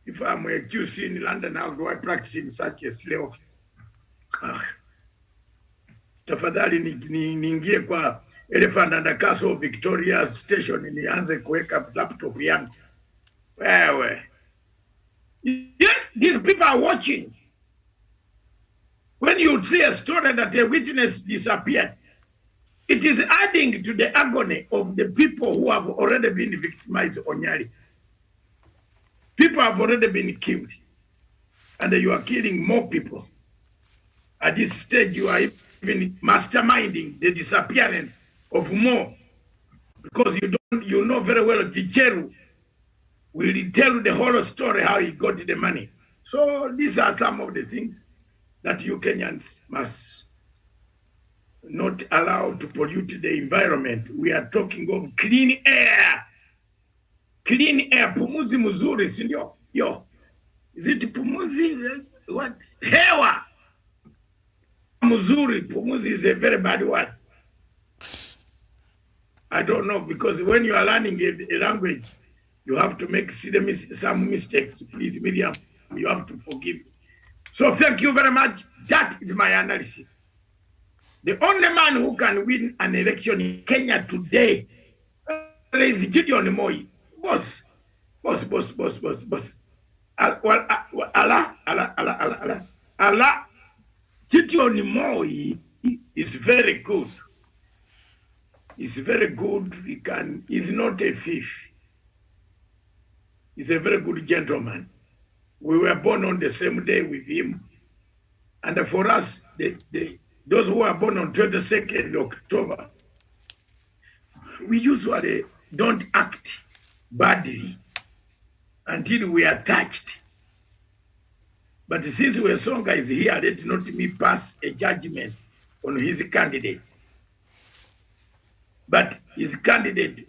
If I'm a QC in London, how do I practice in such a slave office? Tafadhali niingie kwa Elephant and Castle Victoria Station nianze kuweka laptop yangu. Wewe. Yeah, these people are watching. When you see a story that a witness disappeared, it is adding to the agony of the people who have already been victimized on Nyali. People have already been killed, and you are killing more people. At this stage, you are even masterminding the disappearance of more, because you know very well Gicheru will tell the whole story how he got the money. So these are some of the things that you Kenyans must not allow to pollute the environment. We are talking of clean air. Clean air, pumuzi mzuri, sindio? Yo, is it pumuzi? What? Hewa mzuri, pumuzi is a very bad word. I don't know, because when you are learning a language, you have to make some mistakes. Please, Miriam, you have to forgive me. So thank you very much. That is my analysis. The only man who can win an election in Kenya today is Gideon Moi. Boss. Allah. Gideon Moi is very good. He's very good. He's not a thief. He's a very good gentleman. We were born on the same day with him. And for us, those who are born on 22nd October, we usually don't act badly until we are touched. But since Wesonga is here, let not me pass a judgment on his candidate. But his candidate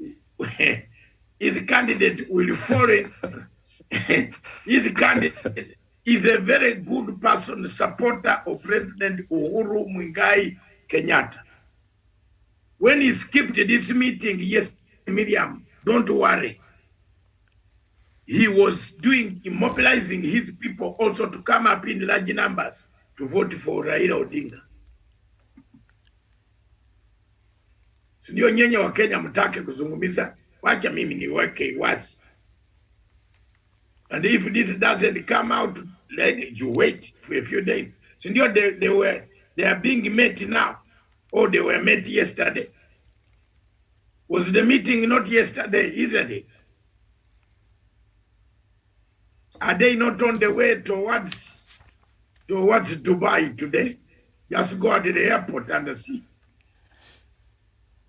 will fall in. His candidate is a very good person, supporter of President Uhuru Muigai Kenyatta. When he skipped this meeting, yes, Miriam, don't worry. He was mobilizing his people also to come up in large numbers to vote for Raila Odinga. Sindio nyenye wa Kenya mtake kuzungumiza, wacha mimi niweke wazi. And if this doesn't come out, you wait for a few days. Sindio they are being met now, or they were met yesterday. Was the meeting not yesterday, isn't it? Are they not on the way towards Dubai today? Just go to the airport and see.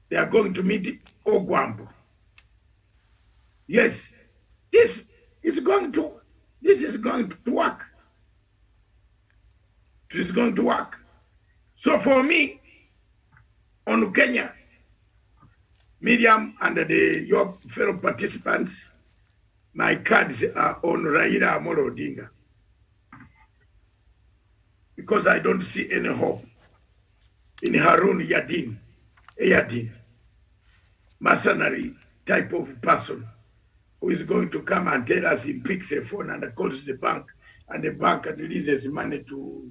They are going to meet Ogwambo. Yes, this is going to work. It is going to work. So for me, on Kenya, Miriam and your fellow participants, my cards are on Raila Amolo Odinga, because I don't see any hope in Harun Yadin, mercenary type of person who is going to come and tell us he picks a phone and calls the bank, and the bank releases money to.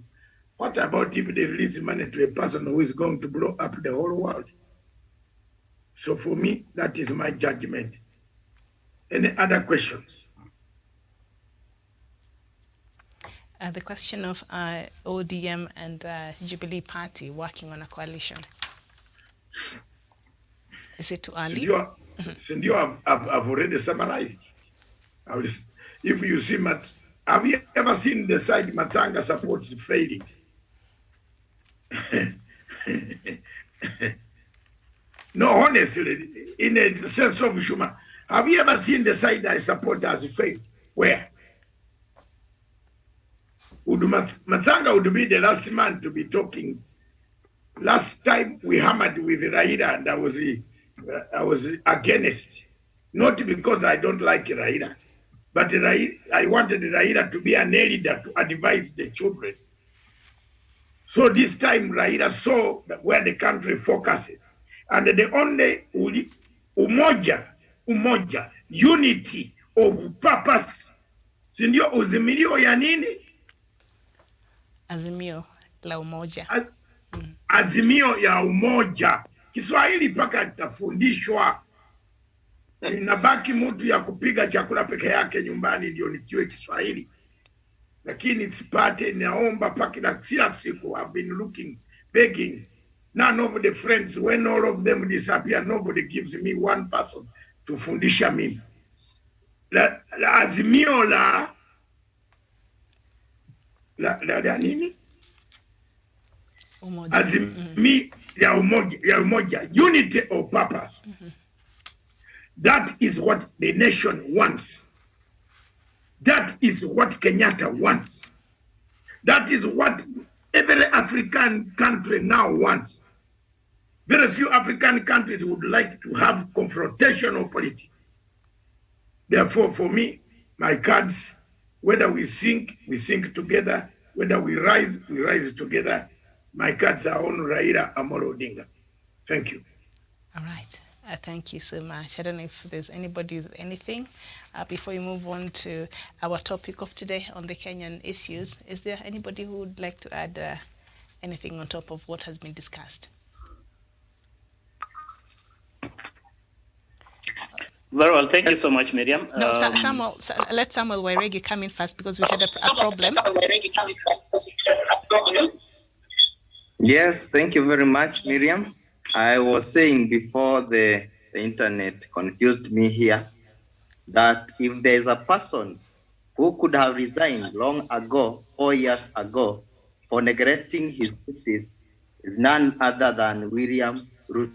What about if they release money to a person who is going to blow up the whole world? So for me, that is my judgment. Any other questions? The question of ODM and Jubilee Party working on a coalition. Is it too early? Sindio, I've already summarized. If you see, have you ever seen the side Matanga supports failing? No, honestly, in a sense of humor, have you ever seen the side I support as failed? Where? Matanga would be the last man to be talking. Last time we hammered with Raila, and I was against, not because I don't like Raila, but I wanted Raila to be an elder to advise the children. So this time Raila saw where the country focuses, and the only umoja, unity of purpose, sindio uzimilio ya nini? Azimio la umoja. Azimio ya umoja. Kiswahili paka kitafundishwa. Inabaki mtu ya kupiga chakula peke yake nyumbani ndio nijue Kiswahili. Lakini sipate, naomba paka kila siku. I've been looking, begging. None of the friends, when all of them disappear, nobody gives me one person to fundisha mimi. La azimio la nini? Azimio ya umoja, unity of purpose. That is what the nation wants. That is what Kenyatta wants. That is what every African country now wants. Very few African countries would like to have confrontational politics. Therefore, for me, my cards, whether we sink together, whether we rise together. My cards are on Raila Amolo Odinga. Thank you. All right. Thank you so much. I don't know if there's anybody with anything before we move on to our topic of today on the Kenyan issues. Is there anybody who would like to add anything on top of what has been discussed? Very well. Thank you so much, Miriam. No, Samuel, let Samuel Wairegi come in first because we had a problem. Yes, thank you very much, Miriam. I was saying before the internet confused me here that if there's a person who could have resigned long ago, 4 years ago, for neglecting his duties, is none other than William Ruto.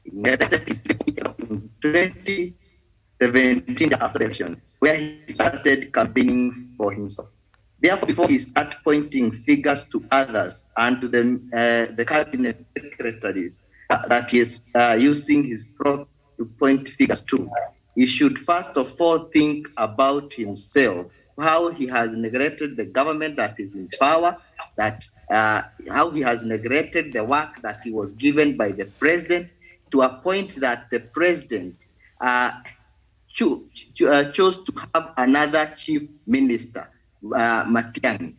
He neglected his duties in 2017 after the elections, where he started campaigning for himself. Therefore, before he starts pointing fingers to others and to the cabinet secretaries that he is using his plot to point fingers to, he should first of all think about himself, how he has neglected the government that is in power, that how he has neglected the work that he was given by the president, to a point that the president chose to have another chief minister, Matiang'i.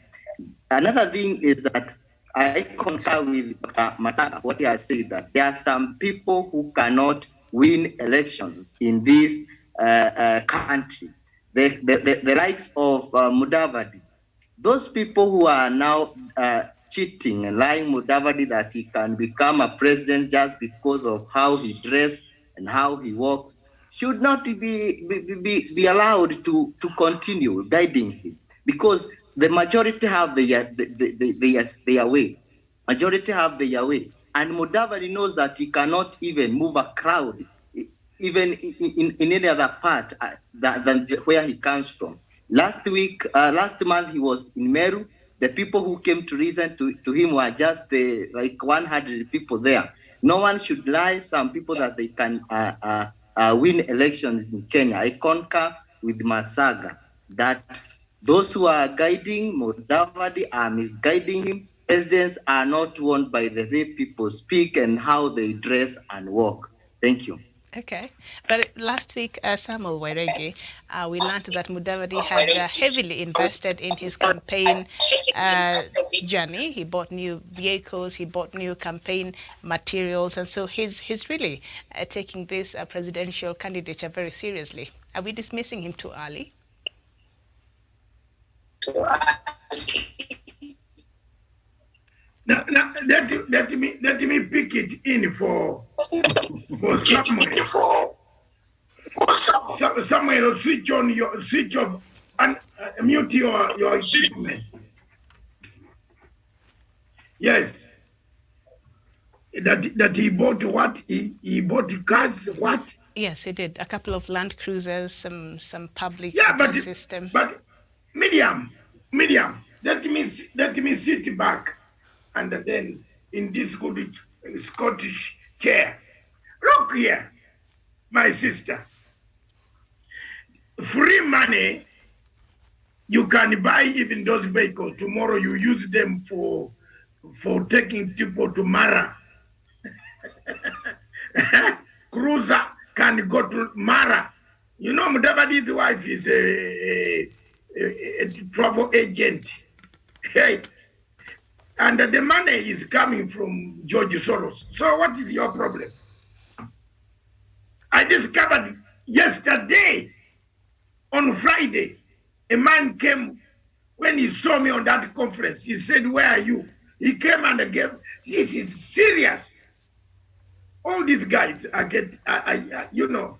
Another thing is that I concur with Masaka, what he has said, that there are some people who cannot win elections in this country. The likes of Mudavadi, those people who are now cheating and lying Mudavadi that he can become a president just because of how he dressed and how he walks, should not be allowed to continue guiding him, because the majority have their way. Majority have their way. And Mudavadi knows that he cannot even move a crowd, even in any other part than where he comes from. Last month he was in Meru. The people who came to listen to him were just like 100 people there. No one should lie some people that they can win elections in Kenya. I concur with Masaga that those who are guiding Mudavadi are misguiding him. Presidents are not warned by the way people speak and how they dress and walk. Thank you. Okay, but last week, Samuel Wairegi, we learned that Mudavadi had heavily invested in his campaign journey. He bought new vehicles, he bought new campaign materials, and so he's really taking this presidential candidature very seriously. Are we dismissing him too early? Now, let me pick it in for Samuel. Samuel, switch off and mute your equipment. Yes. That he bought what? He bought cars, what? Yes, he did. A couple of Land Cruisers, some public system. But Miriam, let me sit back and then in this good Scottish chair. Look here, my sister. Free money, you can buy even those vehicles. Tomorrow you use them for taking people to Mara. Cruiser can go to Mara. You know, Mudavadi's wife is a travel agent. Hey. And the money is coming from George Soros. So what is your problem? I discovered yesterday, on Friday, a man came, when he saw me on that conference, he said, "Where are you?" He came and gave, this is serious. All these guys, you know.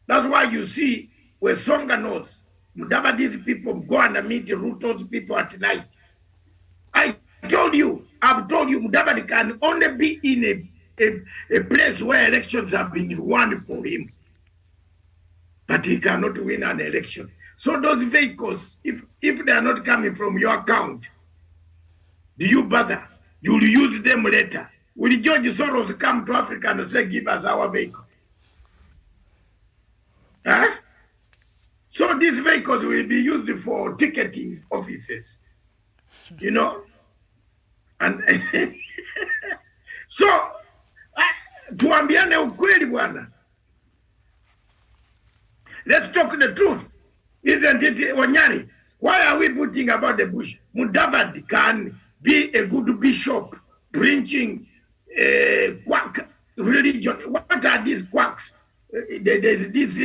That's why you see, where Songa knows, Mudavadi's people go and meet Ruto's people at night. told you, I've told you, Mudavadi can only be in a place where elections have been won for him. But he cannot win an election. So those vehicles, if they are not coming from your account, do you bother? You'll use them later. Will George Soros come to Africa and say, give us our vehicle? Huh? So these vehicles will be used for ticketing offices, you know? And so, tuambiane ukweli bwana. Let's talk the truth. Isn't it, Wanyani? Why are we putting about the bush? Mudavadi can be a good bishop preaching quack religion. What are these quacks? There's these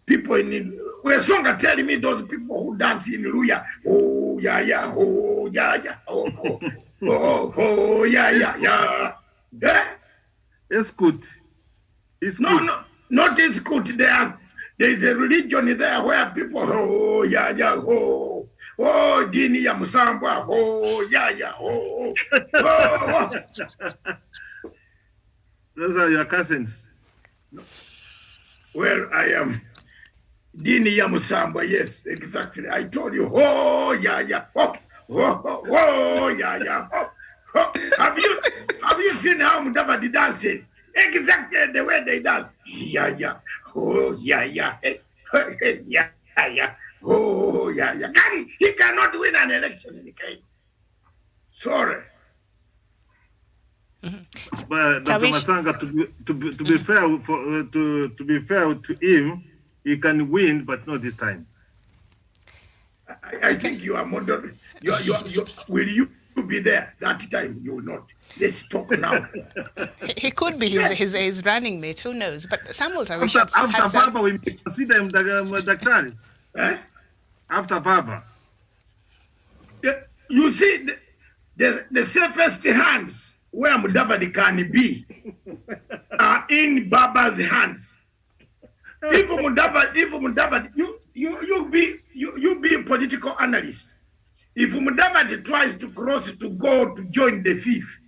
people in where song are telling me those people who dance in Luya. Oh yeah yeah, oh yeah yeah, oh yeah yeah yeah. Yeah? It's good. It's no, good. no, not it's good. There's a religion there where people oh yeah yeah oh dini ya musambwa oh yeah yeah oh. Those are your cousins. Well, I am dini ya musambwa. Yes, exactly. I told you. Oh yeah yeah. Oh yeah yeah. Oh. Have you seen how Mudavadi dances? Exactly the way they dance. Yeah yeah. Oh yeah yeah. Yeah yeah. Oh yeah yeah. He cannot win an election in the case. Sorry. But Dr. Masanga, to be fair to be fair to him, he can win, but not this time. I think you are moderate. Will you be there that time? You will not. Let's talk now. He could be his running mate. Who knows? But Samuel Tawish after Papa, we consider him Daktari. After Papa. You see, the safest hands where Mudavadi can be are in Baba's hands. If Mudavadi, you be a political analyst. If Mudavadi tries to cross to go to join the thief,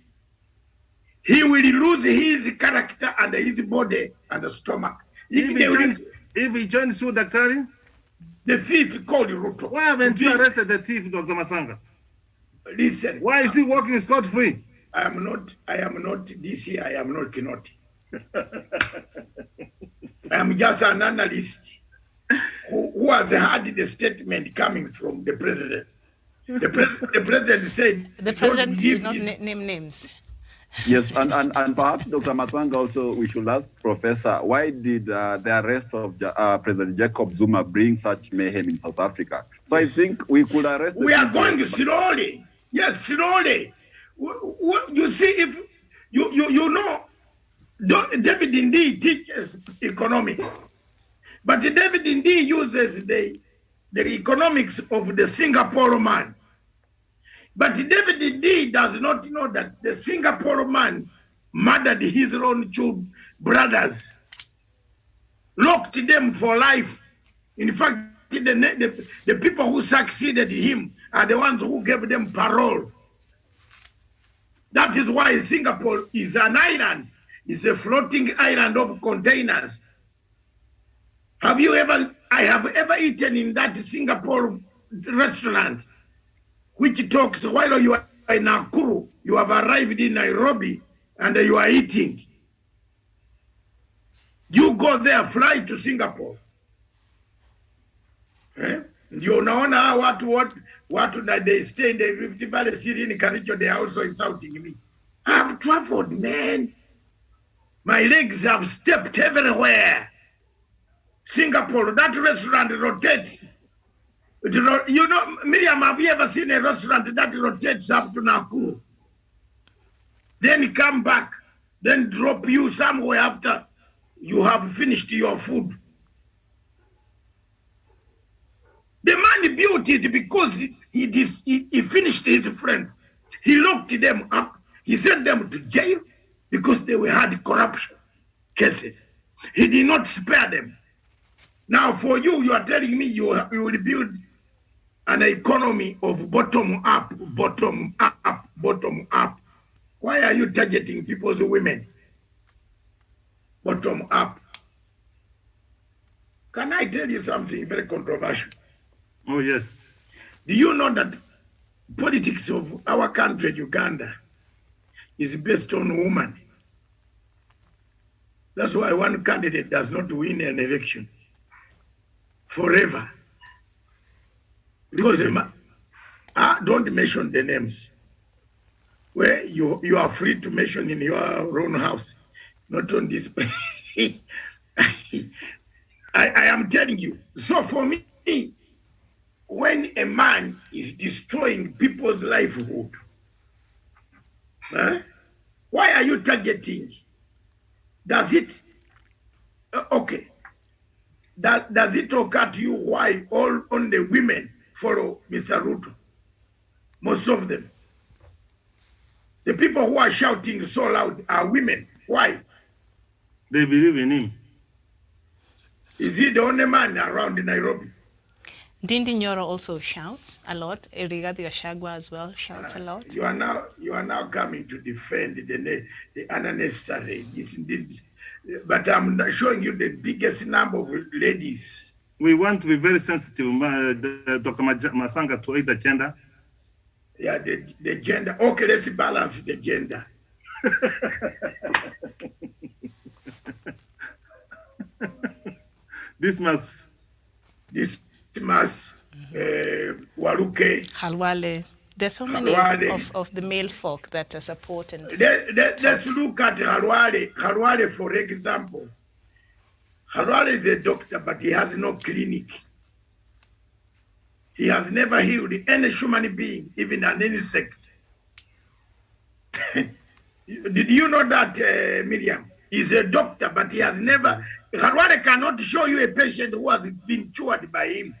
he will lose his character and his body and the stomach. If he joins you, Daktari? The thief called Ruto. Why haven't you arrested the thief, Dr. Masanga? Listen. Why is he walking scot-free? I am not DC, I am not Kinoti. I am just an analyst who has heard the statement coming from the president. The president said... The president did not name names. Yes, and perhaps Dr. Masanga also, we should ask Professor, why did the arrest of President Jacob Zuma bring such mayhem in South Africa? So I think we could arrest... We are going slowly. Yes, slowly. You see, if you know, David indeed teaches economics, but David indeed uses the economics of the Singapore man. But David indeed does not know that the Singapore man murdered his own two brothers, locked them for life. In fact, the people who succeeded him are the ones who gave them parole. That is why Singapore is an island. It's a floating island of containers. I have ever eaten in that Singapore restaurant, which talks while you are in Nakuru, you have arrived in Nairobi, and you are eating. You go there, fly to Singapore. Ndio unaona watu that they stay in the Rift Valley, Syria, in Karicho, they are also insulting me. I have traveled, man. My legs have stepped everywhere. Singapore, that restaurant rotates. You know, Miriam, have you ever seen a restaurant that rotates up to Nakuru? Then come back, then drop you somewhere after you have finished your food. The man built it because he finished his friends. He locked them up. He sent them to jail because they had corruption cases. He did not spare them. Now for you are telling me you will build an economy of bottom up, bottom up, bottom up. Why are you targeting people's women? Bottom up. Can I tell you something very controversial? Oh, yes. Do you know that politics of our country, Uganda, is based on women? That's why one candidate does not win an election forever. Because don't mention the names. Where you are free to mention in your own house, not on this. I am telling you. So for me, when a man is destroying people's livelihood, why are you targeting? Does it, okay, does it occur to you why all only women follow Mr. Ruto? Most of them. The people who are shouting so loud are women. Why? They believe in him. Is he the only man around in Nairobi? Ndindi Nyoro also shouts a lot. Rigathi Gachagua as well shouts a lot. You are now coming to defend the unnecessary. But I'm showing you the biggest number of ladies. We want to be very sensitive, Dr. Masanga, to the gender. Yeah, the gender. Okay, let's balance the gender. This must Waruke, Halwale. There's so many of the male folk that support and let's look at Halwale. Halwale, for example. Halwale is a doctor, but he has no clinic. He has never healed any human being, even an insect. Did you know that, Miriam? He's a doctor, but he has never... Halwale cannot show you a patient who has been cured by him.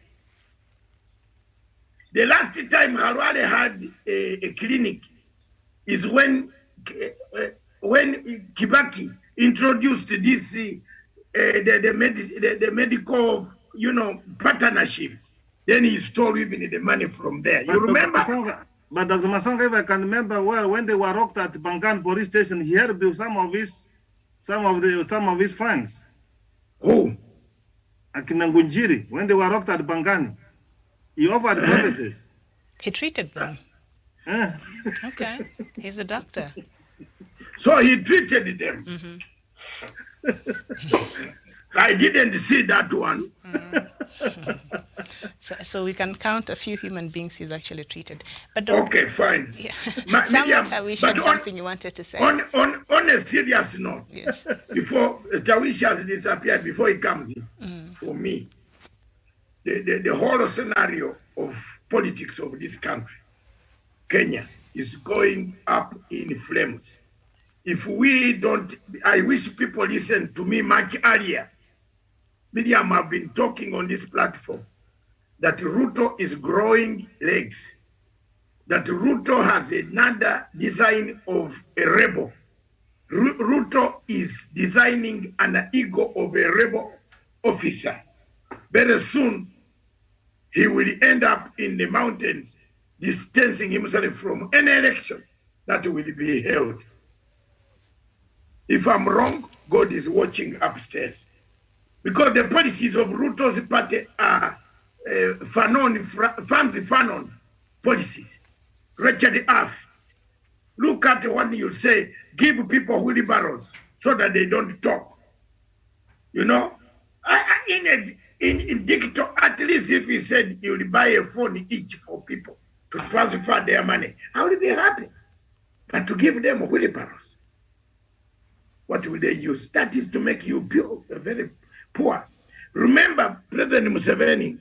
The last time Halwale had a clinic is when Kibaki introduced this the medical, partnership. Then he stole even the money from there. You remember? But Dr. Masanga, if I can remember well, when they were rocked at Bangan police station, he helped some of his friends. Who? Akinangunjiri, when they were rocked at Bangan, he offered services. He treated them. Okay, he's a doctor. So he treated them. Mm-hmm. I didn't see that one. So we can count a few human beings he's actually treated. But okay, fine. Yeah. Somewhat Tawish had something you wanted to say. On a serious note, yes. Before Tawish has disappeared, before he comes in, for me, the whole scenario of politics of this country, Kenya, is going up in flames. If we don't, I wish people listen to me much earlier. Miriam have been talking on this platform that Ruto is growing legs, that Ruto has another design of a rebel. Ruto is designing an ego of a rebel officer. Very soon, he will end up in the mountains, distancing himself from any election that will be held. If I'm wrong, God is watching upstairs. Because the policies of Ruto's party are fancy Fanon policies. Wretched earth. Look at what you say, give people wheelbarrows so that they don't talk. You know? In dictator, at least if he said he will buy a phone each for people to transfer their money, I would be happy. But to give them wheelbarrows, what will they use? That is to make you very poor. Remember President Museveni,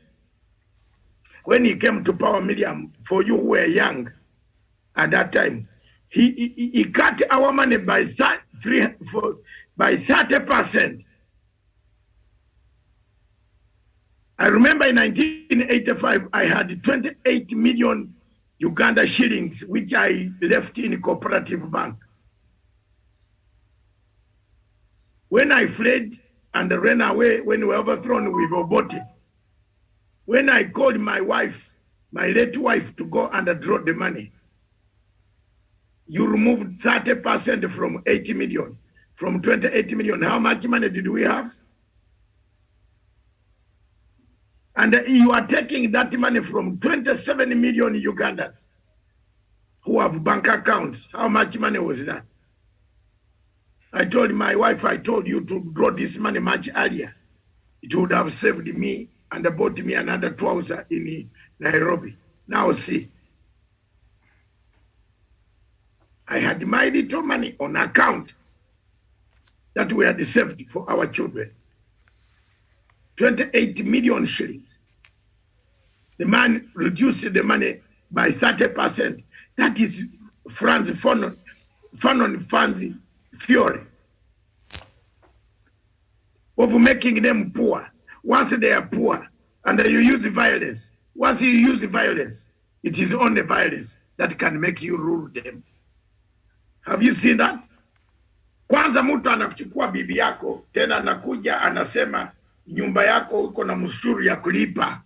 when he came to power, Miriam, for you who were young at that time, he cut our money by 30%. I remember in 1985, I had 28 million Uganda shillings, which I left in a cooperative bank. When I fled and ran away, when we were overthrown with Obote, when I called my wife my late wife to go and draw the money. You removed 30% from 80 million. From 28 million, how much money did we have? And you are taking that money from 27 million Ugandans who have bank accounts. How much money was that? I told my wife, I told you to draw this money much earlier. It would have saved me and bought me another trouser in Nairobi. Now see, I had my little money on account that we had saved for our children. 28 million shillings. The man reduced the money by 30%. That is Franz Fanon Fanzi theory of making them poor. Once they are poor and you use violence, once you use violence, it is only violence that can make you rule them. Have you seen that? Kwanza mtu anakuchukua bibi yako, tena anakuja anasema nyumba yako uko na mshuru ya kulipa.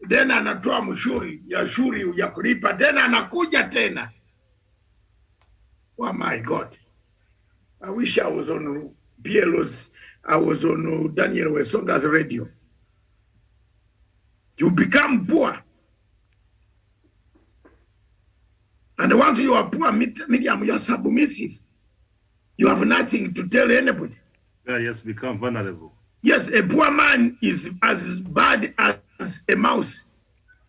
Tena anatoa mshuru ya kulipa, tena anakuja tena. Oh my God. I wish I was on PLO's, I was on Daniel Wesonga's radio. You become poor. And once you are poor, Miriam, you are submissive. You have nothing to tell anybody. Yeah, yes, become vulnerable. Yes, a poor man is as bad as a mouse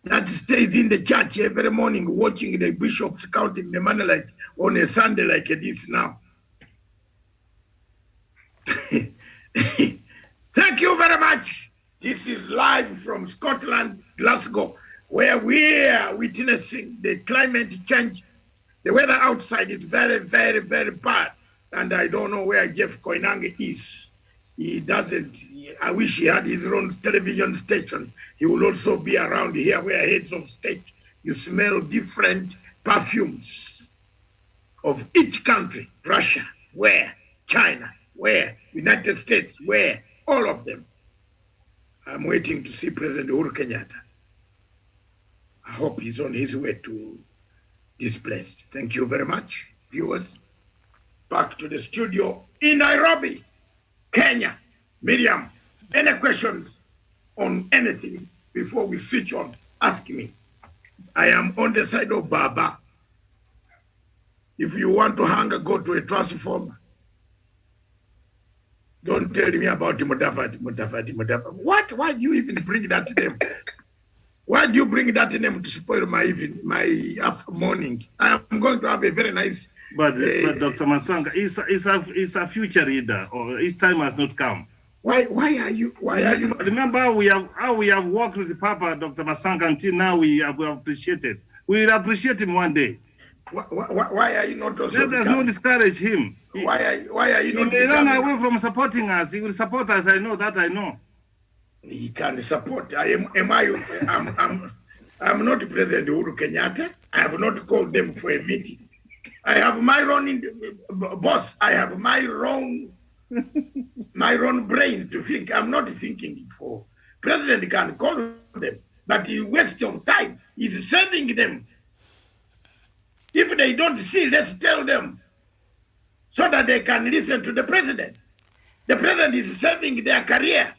that stays in the church every morning watching the bishops counting the money like on a Sunday like this now. Thank you very much. This is live from Scotland, Glasgow, where we are witnessing the climate change. The weather outside is very, very, very bad. And I don't know where Jeff Koinange is. He doesn't, I wish he had his own television station. He will also be around here where heads of state, you smell different perfumes of each country. Russia, where? China, where? United States, where? All of them. I'm waiting to see President Uhuru Kenyatta. I hope he's on his way to this place. Thank you very much, viewers. Back to the studio in Nairobi, Kenya. Miriam, any questions on anything before we switch on? Ask me. I am on the side of Baba. If you want to hang, go to a transformer. Don't tell me about Mudavadi. What? Why do you even bring that name? Why do you bring that name to spoil my evening, my morning? I am going to have a very nice. But Dr. Masanga is a future leader, or his time has not come. Why are you? Remember how we have worked with Papa, Dr. Masanga, until now we have appreciated. We will appreciate him one day. Why are you not also? Let us not discourage him. Why are you not? He may run away from supporting us. He will support us. I know that. I know. He can support. I'm not President Uhuru Kenyatta. I have not called them for a meeting. I have my own boss. I have my own brain to think. I'm not thinking for President can call them, but he waste of time. He's sending them. If they don't see, let's tell them so that they can listen to the president. The president is saving their career.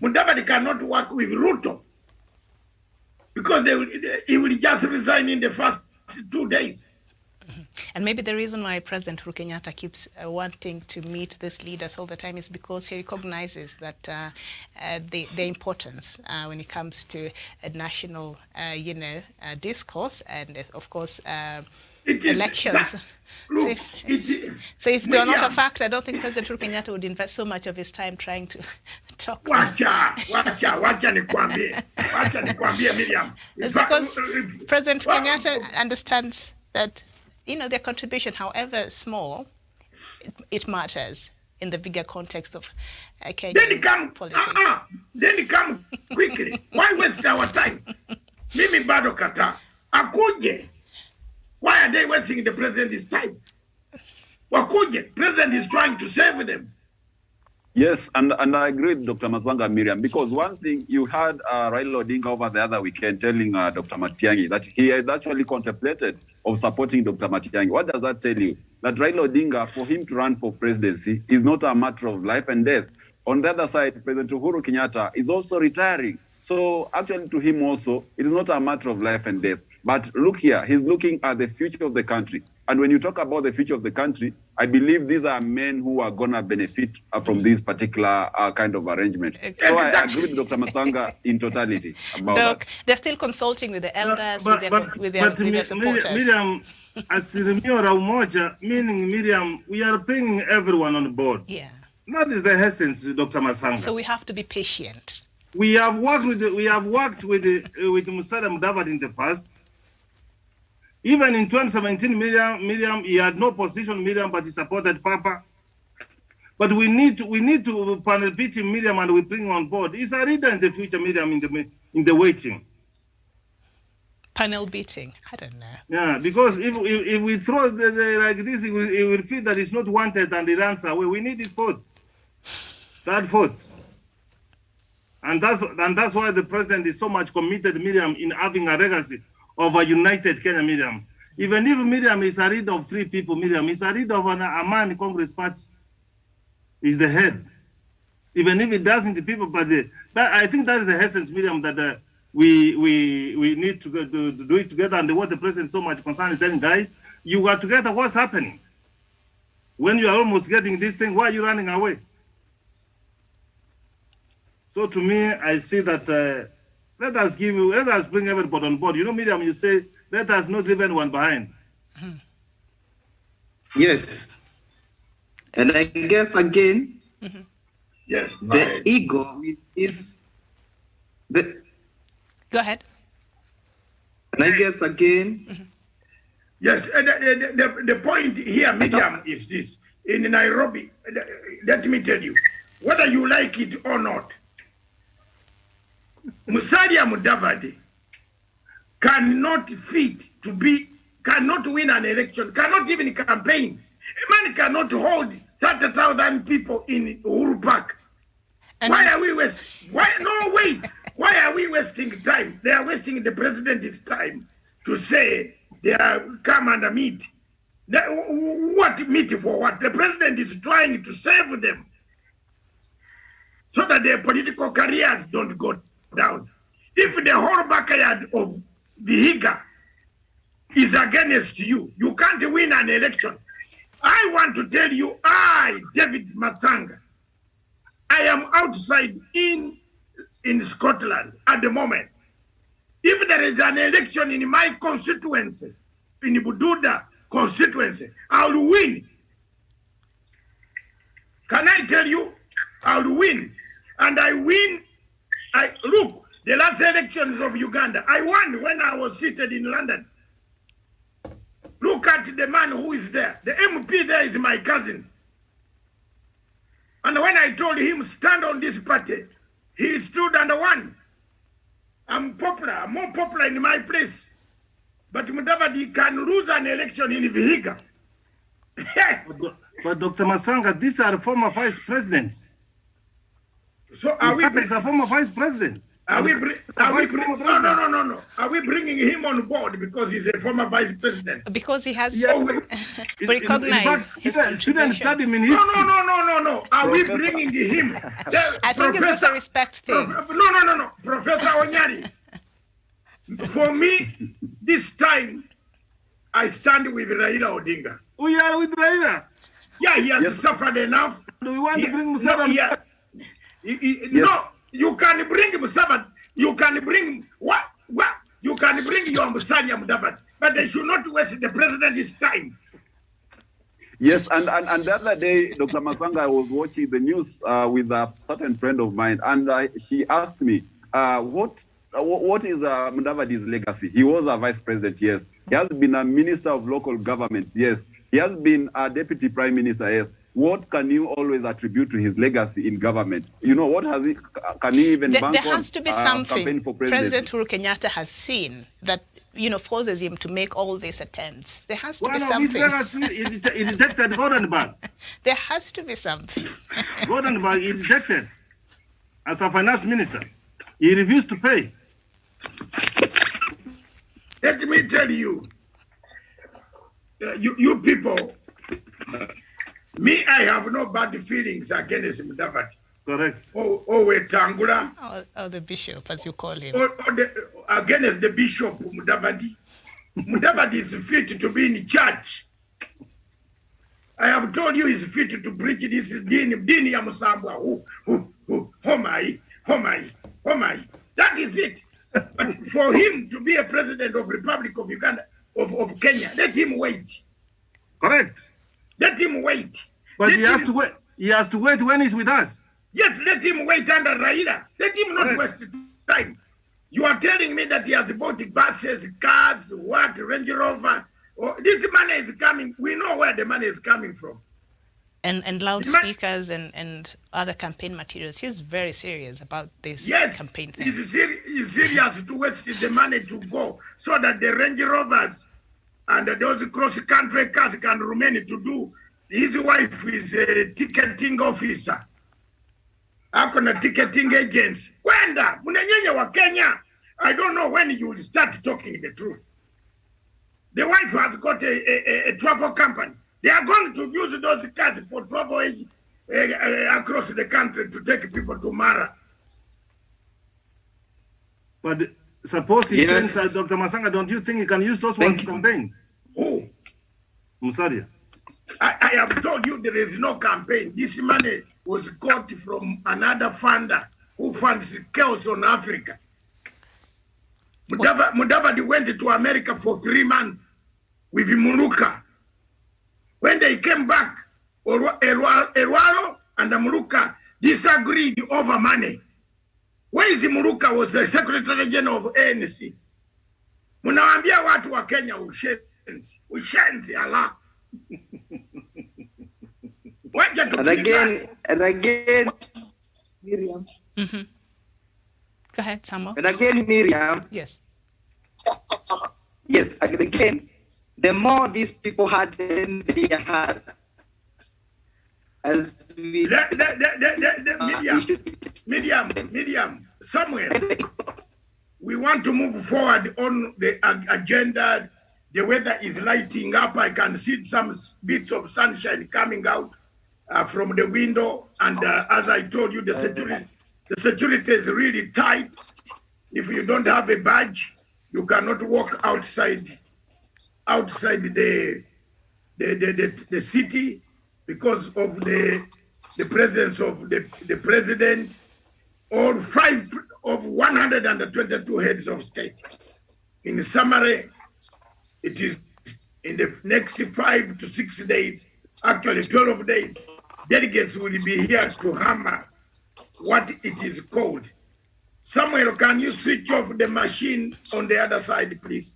Mudavadi cannot work with Ruto because he will just resign in the first 2 days. And maybe the reason why President Uhuru Kenyatta keeps wanting to meet these leaders all the time is because he recognizes that the importance when it comes to a national, discourse and, of course, elections. So if they are not a fact, I don't think President Uhuru Kenyatta would invest so much of his time trying to talk. Wacha nikwambie Miriam. It's because President Kenyatta understands that, their contribution, however small, it matters in the bigger context of Kenyan politics. Then he come quickly. Why waste our time? Mimi bado kata. Akuje. Why are they wasting the president's time? Wakuje. President is trying to save them. Yes, and I agree with Dr. Masanga Miriam, because one thing you had Raila Odinga over the other weekend telling Dr. Matiang'i that he had actually contemplated of supporting Dr. Matiang'i. What does that tell you? That Raila Odinga, for him to run for presidency, is not a matter of life and death. On the other side, President Uhuru Kenyatta is also retiring. So actually to him also, it is not a matter of life and death. But look here, he's looking at the future of the country. And when you talk about the future of the country, I believe these are men who are going to benefit from this particular kind of arrangement. Exactly. So I agree with Dr. Masanga in totality about Doc, that. they're still consulting with the elders, with their supporters. Miriam, asilimia umoja, meaning Miriam, we are bringing everyone on board. Yeah. That is the essence, Dr. Masanga. So we have to be patient. We have worked with Musalia Mudavadi in the past. Even in 2017, Miriam, he had no position, Miriam, but he supported Papa. But we need to panel beat him, Miriam, and we bring him on board. He's a leader in the future, Miriam, in the waiting. Panel beating, I don't know. Yeah, because if we throw like this, he will feel that he's not wanted and he runs away. We need his vote. That vote. And that's why the president is so much committed, Miriam, in having a legacy of a united Kenya, Miriam. Even if Miriam is a leader of 3 people, Miriam is a leader of a man in Congress party. He's the head. Even if it doesn't, the people, but I think that is the essence, Miriam, that we need to do it together. And what the president so much concerned is telling guys, you are together, what's happening? When you are almost getting this thing, why are you running away? So to me, I see that let us bring everybody on board. You know, Miriam, you say, let us not leave anyone behind. Yes. And I guess again, yes, the ego is the. Go ahead. And I guess again. Yes, the point here, Miriam, is this. In Nairobi, let me tell you, whether you like it or not, Musalia Mudavadi cannot win an election, cannot even campaign. A man cannot hold 30,000 people in Uhuru Park. Why are we wasting? Why are we wasting time? They are wasting the president's time to say they are come and meet. What meet for what? The president is trying to save them so that their political careers don't go down. If the whole backyard of Vihiga is against you, you can't win an election. I want to tell you, David Masanga, I am outside in Scotland at the moment. If there is an election in my constituency, in Bududa constituency, I'll win. Can I tell you? I'll win. And I win. Look, the last elections of Uganda, I won when I was seated in London. Look at the man who is there. The MP there is my cousin. And when I told him, stand on this party, he stood and won. I'm popular. I'm more popular in my place. But Mudavadi can lose an election in Vihiga. But Dr. Masanga, these are former vice presidents. So are we? Is a former vice president. No. Are we bringing him on board because he's a former vice president? Because he has recognized his students study in history. No. Are we bringing him? I think it's just a respect thing. No. Professor Onyari. For me, this time, I stand with Raila Odinga. We are with Raila. Yeah, he has suffered enough. Do we want to bring Musalia? No, you can bring Musalia. You can bring what? You can bring your Musalia Mudavadi, but they should not waste the president's time. Yes, and the other day, Dr. Masanga, I was watching the news with a certain friend of mine, and she asked me, what is Mudavadi's legacy? He was a vice president, yes. He has been a minister of local governments, yes. He has been a deputy prime minister, yes. What can you always attribute to his legacy in government? You know, what has he, can he even bank on? There has to be something President Uhuru Kenyatta has seen that forces him to make all these attempts? There has to One be of something. his legacy, he rejected Goldenberg. There has to be something. Goldenberg, he rejected as a finance minister. He refused to pay. Let me tell you, you people, me, I have no bad feelings against Mudavadi. Correct. Wetangula. Or the bishop, as you call him. Against the bishop, Mudavadi. Mudavadi is fit to be in church. I have told you he's fit to preach this Dini ya Musambwa. Homai. That is it. But for him to be a president of Republic of Uganda, of Kenya, let him wait. Correct. Let him wait. But he has to wait. He has to wait when he's with us. Yes, let him wait under Raila. Let him not waste time. You are telling me that he has bought buses, cars, Range Rover. This money is coming. We know where the money is coming from. And loudspeakers and other campaign materials. He's very serious about this campaign thing. He's serious to waste the money to go so that the Range Rovers and those cross-country cars can remain to do. His wife is a ticketing officer. Akona ticketing agents. Wenda, munenyenye wa Kenya. I don't know when you will start talking the truth. The wife has got a travel company. They are going to use those cars for travel across the country to take people to Mara. But suppose he thinks that Dr. Masanga, don't you think he can use those ones to campaign? Who? Musalia. I have told you there is no campaign. This money was got from another funder who funds chaos on Africa. Mudavadi went to America for 3 months with Muluka. When they came back, Erwaro and Muluka disagreed over money. Where is Muluka was the Secretary General of ANC? Munawambia watu wa Kenya ushenzi Allah. And again, Miriam. Mm-hmm. Go ahead, Samuel. And again, Miriam. Yes. Yes, again, the more these people had in their hearts, as we medium, somewhere, we want to move forward on the agenda. The weather is lighting up. I can see some bits of sunshine coming out from the window. And as I told you, the security is really tight. If you don't have a badge, you cannot walk outside the city because of the presence of the president or 122 heads of state. In summary, it is in the next 5 to 6 days, actually 12 days, delegates will be here to hammer what it is called. Samuel, can you switch off the machine on the other side, please?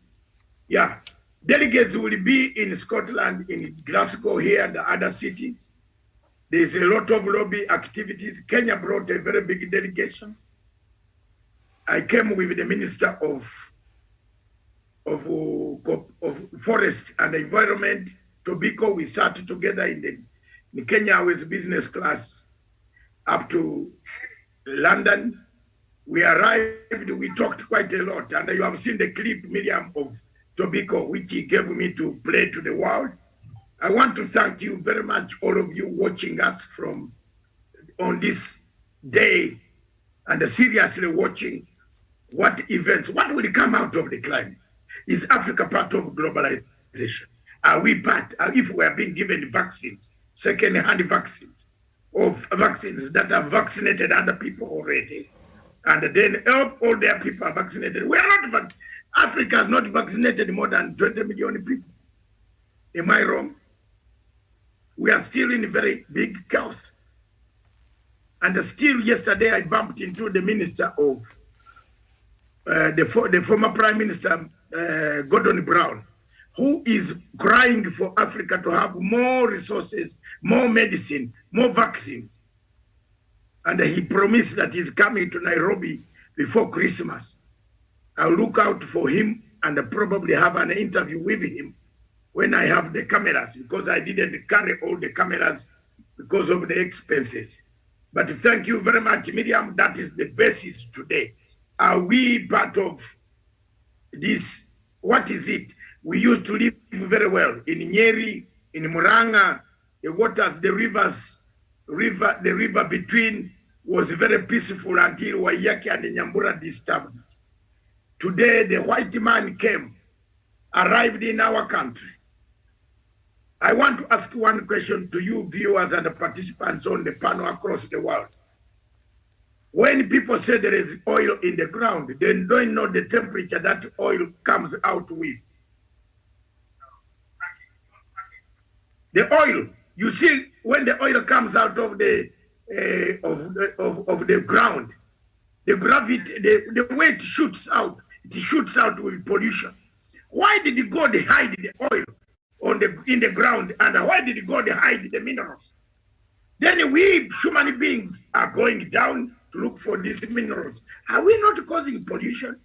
Yeah. Delegates will be in Scotland, in Glasgow, here, and the other cities. There's a lot of lobby activities. Kenya brought a very big delegation. I came with the Minister of Forest and Environment, Tobiko. We sat together in Kenya with business class up to London. We arrived, we talked quite a lot, and you have seen the clip, Miriam, of Tobiko, which he gave me to play to the world. I want to thank you very much, all of you watching us on this day, and seriously watching what events, what will come out of the climate. Is Africa part of globalization? Are we part, if we are being given vaccines, second-hand vaccines, of vaccines that have vaccinated other people already, and then help all their people are vaccinated? We are not, Africa has not vaccinated more than 20 million people. Am I wrong? We are still in very big chaos. And still yesterday I bumped into the minister of, the former Prime Minister, Gordon Brown, who is crying for Africa to have more resources, more medicine, more vaccines. And he promised that he's coming to Nairobi before Christmas. I'll look out for him and probably have an interview with him when I have the cameras, because I didn't carry all the cameras because of the expenses. But thank you very much, Miriam. That is the basis today. Are we part of this? What is it? We used to live very well in Nyeri, in Muranga. The waters, the river between was very peaceful until Waiyaki and Nyambura disturbed it. Today, the white man came, arrived in our country. I want to ask one question to you viewers and the participants on the panel across the world. When people say there is oil in the ground, they don't know the temperature that oil comes out with. The oil, you see, when the oil comes out of the ground, the gravity, the way it shoots out with pollution. Why did God hide the oil in the ground, and why did God hide the minerals? Then we human beings are going down to look for these minerals. Are we not causing pollution?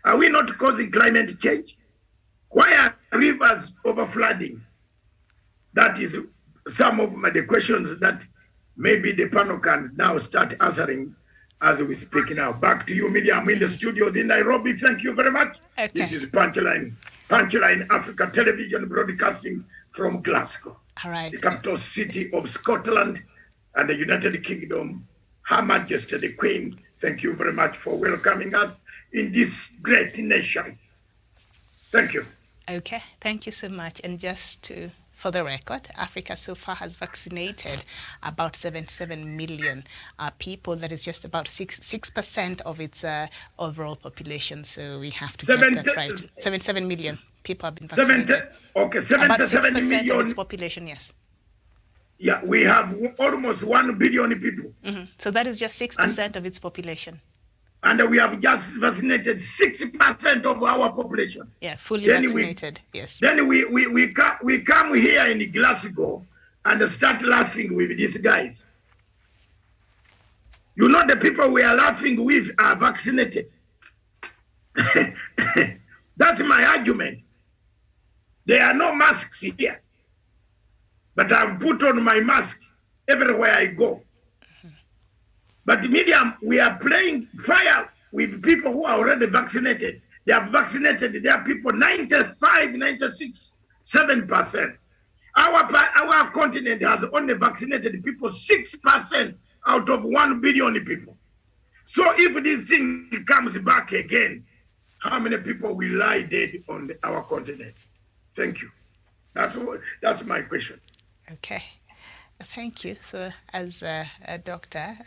Are we not causing climate change? Why are rivers overflooding? That is some of the questions that maybe the panel can now start answering as we speak now. Back to you, Media. I'm in the studios in Nairobi. Thank you very much. Okay. This is Punchline Africa Television broadcasting from Glasgow, All right. the capital city of Scotland and the United Kingdom. Her Majesty the Queen, thank you very much for welcoming us in this great nation. Thank you. Okay, thank you so much. And just for the record, Africa so far has vaccinated about 77 million people. That is just about 6% of its overall population. So we have to get that right. 77 million people have been vaccinated. About 6% of its population, yes. Yeah, we have almost 1 billion people. Mm-hmm. So that is just 6% of its population. And we have just vaccinated 60% of our population. Yeah, fully vaccinated, yes. Then we come here in Glasgow and start laughing with these guys. You know, the people we are laughing with are vaccinated. That's my argument. There are no masks here. But I've put on my mask everywhere I go. But Medium, we are playing fire with people who are already vaccinated. They have vaccinated their people 95, 96, 7%. Our continent has only vaccinated people 6% out of 1 billion people. So if this thing comes back again, how many people will lie dead on our continent? Thank you. That's my question. Okay. Thank you. So as a doctor,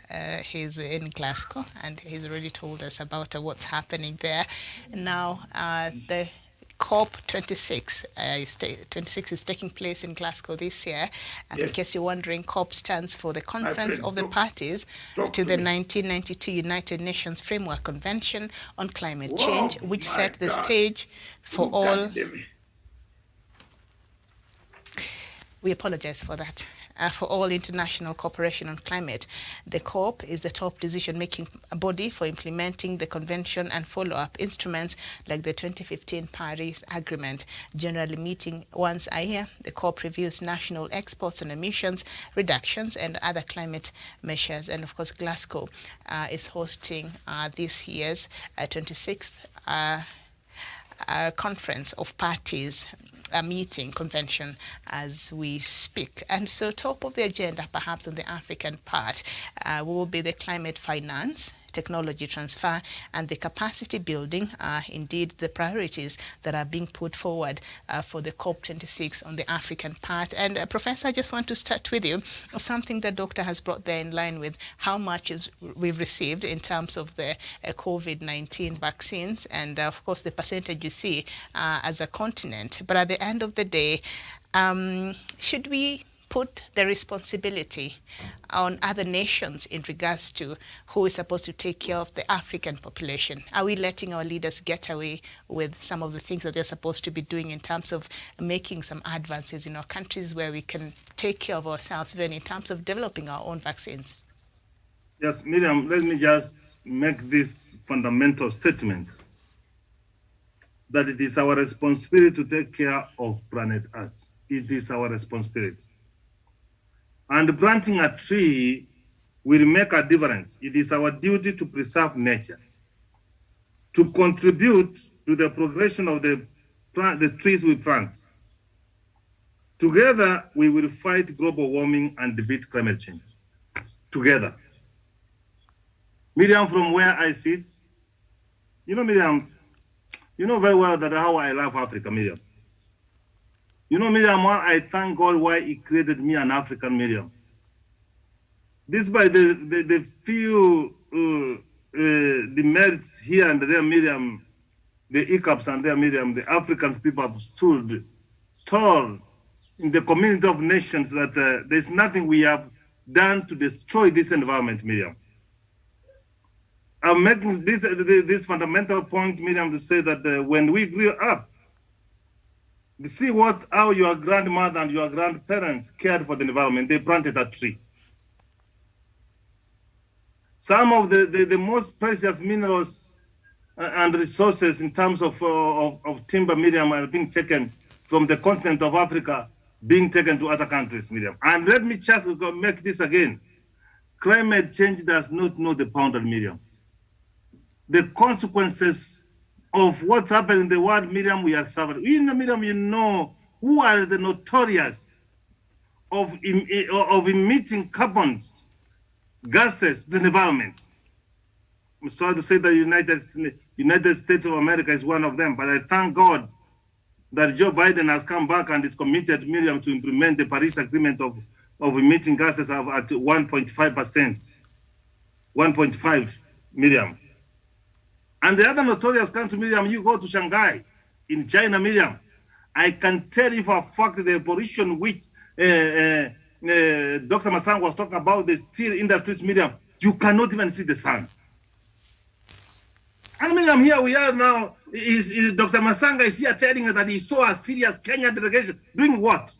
he's in Glasgow and he's already told us about what's happening there. Now, the Cop26 is taking place in Glasgow this year. And yes. In case you're wondering, COP stands for the Conference of the Parties to the 1992 United Nations Framework Convention on Climate Change, which set the stage for all... We apologize for that. For all international cooperation on climate. The COP is the top decision-making body for implementing the convention and follow-up instruments like the 2015 Paris Agreement. Generally meeting once a year, the COP reviews national exports and emissions reductions and other climate measures. And of course, Glasgow is hosting this year's 26th Conference of Parties a meeting convention as we speak. And so top of the agenda, perhaps on the African part, will be the climate finance, technology transfer, and the capacity building are indeed the priorities that are being put forward for the COP26 on the African part. And Professor, I just want to start with you. Something that Doctor has brought there in line with how much we've received in terms of the COVID-19 vaccines, and of course the percentage you see as a continent. But at the end of the day, should we put the responsibility on other nations in regards to who is supposed to take care of the African population? Are we letting our leaders get away with some of the things that they're supposed to be doing in terms of making some advances in our countries where we can take care of ourselves, even in terms of developing our own vaccines? Yes, Miriam, let me just make this fundamental statement. that it is our responsibility to take care of planet Earth. It is our responsibility. And planting a tree will make a difference. It is our duty to preserve nature, to contribute to the progression of the trees we plant. Together, we will fight global warming and defeat climate change. Together. Miriam, from where I sit, you know, Miriam, you know very well that how I love Africa, Miriam. You know, Miriam, I thank God why He created me an African, Miriam. Despite the few demerits here and there, Miriam, the hiccups and there, Miriam, the African people have stood tall in the community of nations that there's nothing we have done to destroy this environment, Miriam. I'm making this fundamental point, Miriam, to say that when we grew up, you see how your grandmother and your grandparents cared for the environment. They planted a tree. Some of the most precious minerals and resources in terms of timber, Miriam, are being taken from the continent of Africa, being taken to other countries, Miriam. And let me just make this again. Climate change does not know the boundary, Miriam. The consequences of what's happening in the world, Miriam, we are suffering. You know, Miriam, you know who are the notorious of emitting carbon gases to the environment. I'm sorry to say that the United States of America is one of them, but I thank God that Joe Biden has come back and is committed, Miriam, to implement the Paris Agreement of emitting gases at 1.5%. 1.5, Miriam. And the other notorious country, Miriam, you go to Shanghai in China, Miriam. I can tell you for a fact the pollution which Dr. Masang was talking about, the steel industries, Miriam, you cannot even see the sun. And Miriam, here we are now, Dr. Masanga is here telling us that he saw a serious Kenya delegation doing what?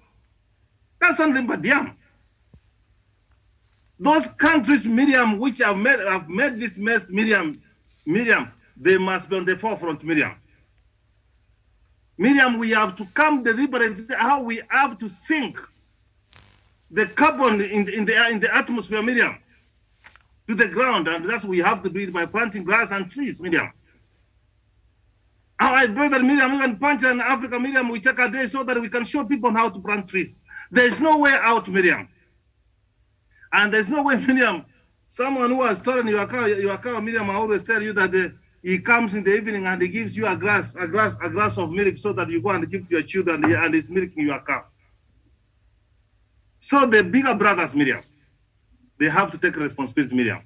That's not Limbadiam. Those countries, Miriam, which have made this mess, Miriam, they must be on the forefront, Miriam. Miriam, we have to come deliberately how we have to sink the carbon in the atmosphere, Miriam, to the ground, and that's what we have to do it by planting grass and trees, Miriam. Our brother Miriam, even Pancha in Africa, Miriam, we take a day so that we can show people how to plant trees. There's no way out, Miriam. And there's no way, Miriam, someone who has stolen your car, Miriam, I always tell you that he comes in the evening and he gives you a glass of milk so that you go and give to your children and he's milking your cow. So the bigger brothers, Miriam, they have to take responsibility, Miriam.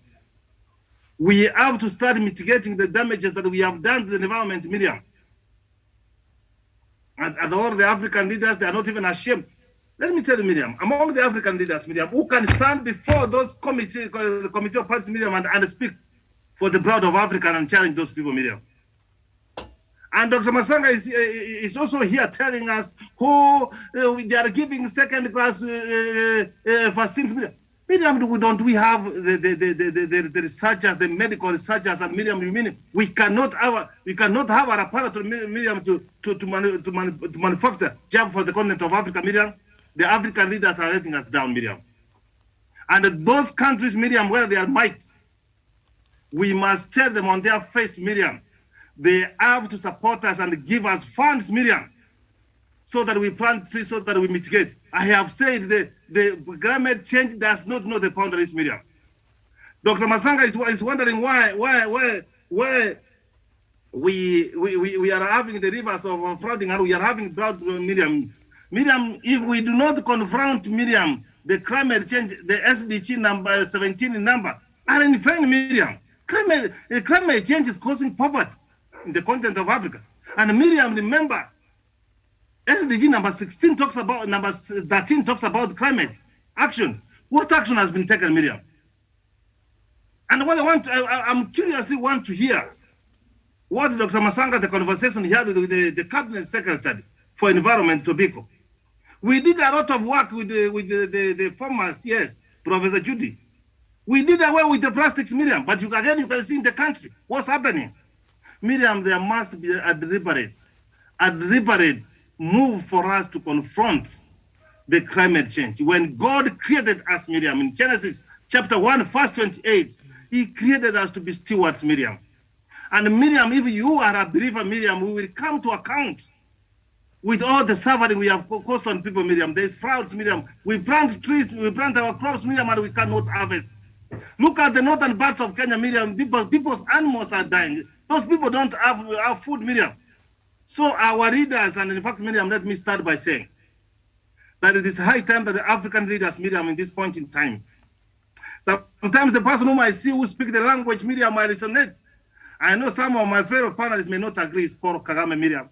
We have to start mitigating the damages that we have done to the environment, Miriam. And all the African leaders, they are not even ashamed. Let me tell you, Miriam, among the African leaders, Miriam, who can stand before those the committee of parties, Miriam, and speak for the blood of Africa and challenge those people, Miriam. And Dr. Masanga is also here telling us who they are giving second-class vaccines, Miriam. Miriam, don't we have the researchers, the medical researchers, and Miriam, we cannot have our apparatus, Miriam, to manufacture jab for the continent of Africa, Miriam. The African leaders are letting us down, Miriam. And those countries, Miriam, where they are might, we must tell them on their face, Miriam, they have to support us and give us funds, Miriam, so that we plant trees, so that we mitigate. I have said the climate change does not know the boundaries, Miriam. Dr. Masanga is wondering why we are having the rivers of flooding and we are having drought, Miriam. Miriam, if we do not confront, Miriam, the climate change, the SDG number 17 number, are in vain, Miriam. Climate change is causing poverty in the continent of Africa. And Miriam, remember, SDG number 16 talks about, number 13 talks about climate action. What action has been taken, Miriam? And what I'm curiously want to hear what Dr. Masanga, the conversation he had with the cabinet secretary for environment, Tobacco. We did a lot of work with the former CS, Professor Judy. We did away with the plastics, Miriam, but you can see in the country what's happening. Miriam, there must be a deliberate a deliberate move for us to confront the climate change. When God created us, Miriam, in Genesis chapter 1, verse 28, he created us to be stewards, Miriam. And Miriam, if you are a believer, Miriam, we will come to account with all the suffering we have caused on people, Miriam. There's drought, Miriam. We plant trees, we plant our crops, Miriam, and we cannot harvest. Look at the northern parts of Kenya, Miriam. People's animals are dying. Those people don't have food, Miriam. So our leaders, and in fact, Miriam, let me start by saying that it is high time that the African leaders, Miriam, in this point in time. Sometimes the person whom I see who speak the language, Miriam, I resonate. I know some of my fellow panelists may not agree, is Paul Kagame, Miriam.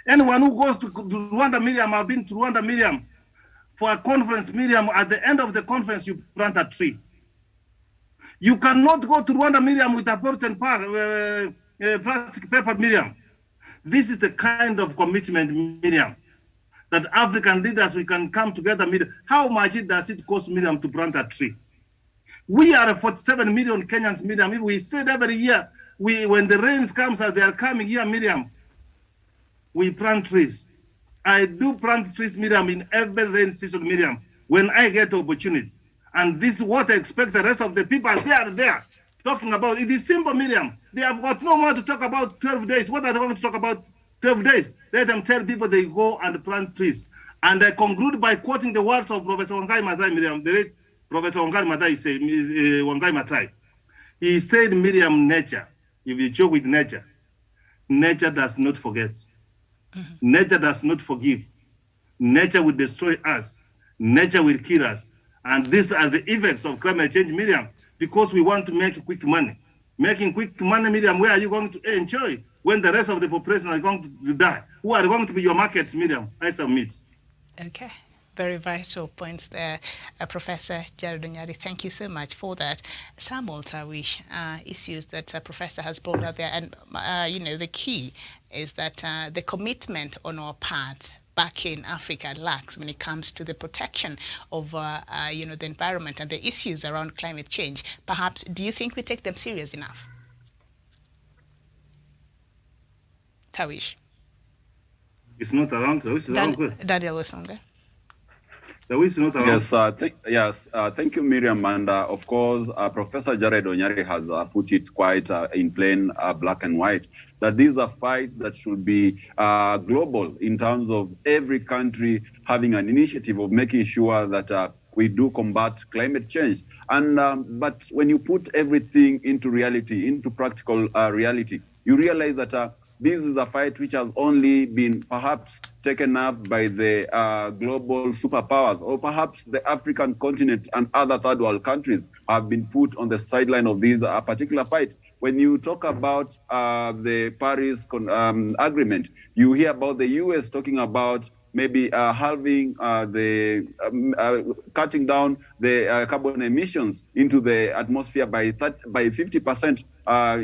Anyone who goes to Rwanda, Miriam, I've been to Rwanda, Miriam, for a conference, Miriam, at the end of the conference, you plant a tree. You cannot go to Rwanda, Miriam, with a pot and plastic paper, Miriam. This is the kind of commitment, Miriam, that African leaders, we can come together, Miriam. How much does it cost, Miriam, to plant a tree? We are 47 million Kenyans, Miriam. If we said every year, when the rains comes as they are coming here, Miriam, we plant trees. I do plant trees, Miriam, in every rain season, Miriam, when I get the opportunity. And this is what I expect the rest of the people as they are there talking about. It is simple, Miriam. They have got no more to talk about 12 days. What are they going to talk about 12 days? Let them tell people they go and plant trees. And I conclude by quoting the words of Professor Wangai Maathai, Miriam, the late Professor Wangai Maathai. He said, Miriam, nature, if you joke with nature, nature does not forget. Nature does not forgive. Nature will destroy us. Nature will kill us. And these are the effects of climate change, Miriam, because we want to make quick money. Making quick money, Miriam, where are you going to enjoy when the rest of the population are going to die? Who are going to be your markets, Miriam? I submit. Okay. Very vital points there, Professor Jared Onyari. Thank you so much for that. Some Tawish issues that Professor has brought out there, and the key is that the commitment on our part back in Africa lacks when it comes to the protection of the environment and the issues around climate change. Perhaps, do you think we take them serious enough? Tawish. It's not around. Tawish is around. Daniel Wesonga. Yes, thank you, Miriam. And of course, Professor Jared Onyari has put it quite in plain black and white, that these are fights that should be global in terms of every country having an initiative of making sure that we do combat climate change. And but when you put everything into reality, into practical reality, you realize that this is a fight which has only been perhaps taken up by the global superpowers, or perhaps the African continent and other third world countries have been put on the sideline of this particular fight. When you talk about the Paris agreement, you hear about the US talking about maybe halving cutting down the carbon emissions into the atmosphere by 50%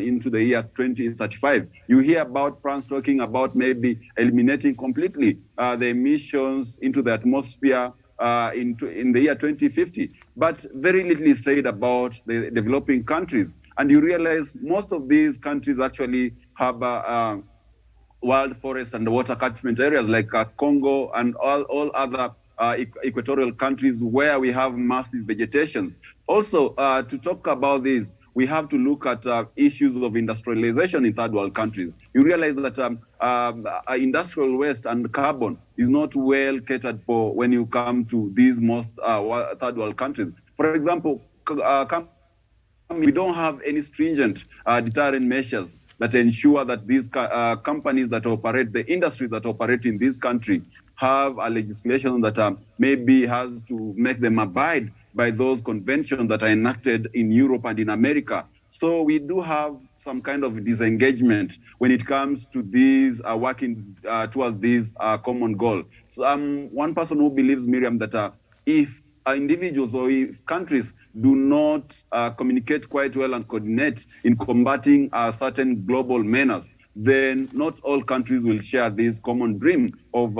into the year 2035. You hear about France talking about maybe eliminating completely the emissions into the atmosphere in the year 2050. But very little is said about the developing countries. And you realize most of these countries actually have wild forests and water catchment areas like Congo and all other equatorial countries where we have massive vegetations. Also, to talk about this, we have to look at issues of industrialization in third world countries. You realize that industrial waste and carbon is not well catered for when you come to these most third world countries. For example, we don't have any stringent deterrent measures that ensure that these companies that operate, the industries that operate in this country, have a legislation that maybe has to make them abide by those conventions that are enacted in Europe and in America. So we do have some kind of disengagement when it comes to these working towards this common goal. So one person who believes, Miriam, that if individuals or if countries do not communicate quite well and coordinate in combating certain global menace, then not all countries will share this common dream of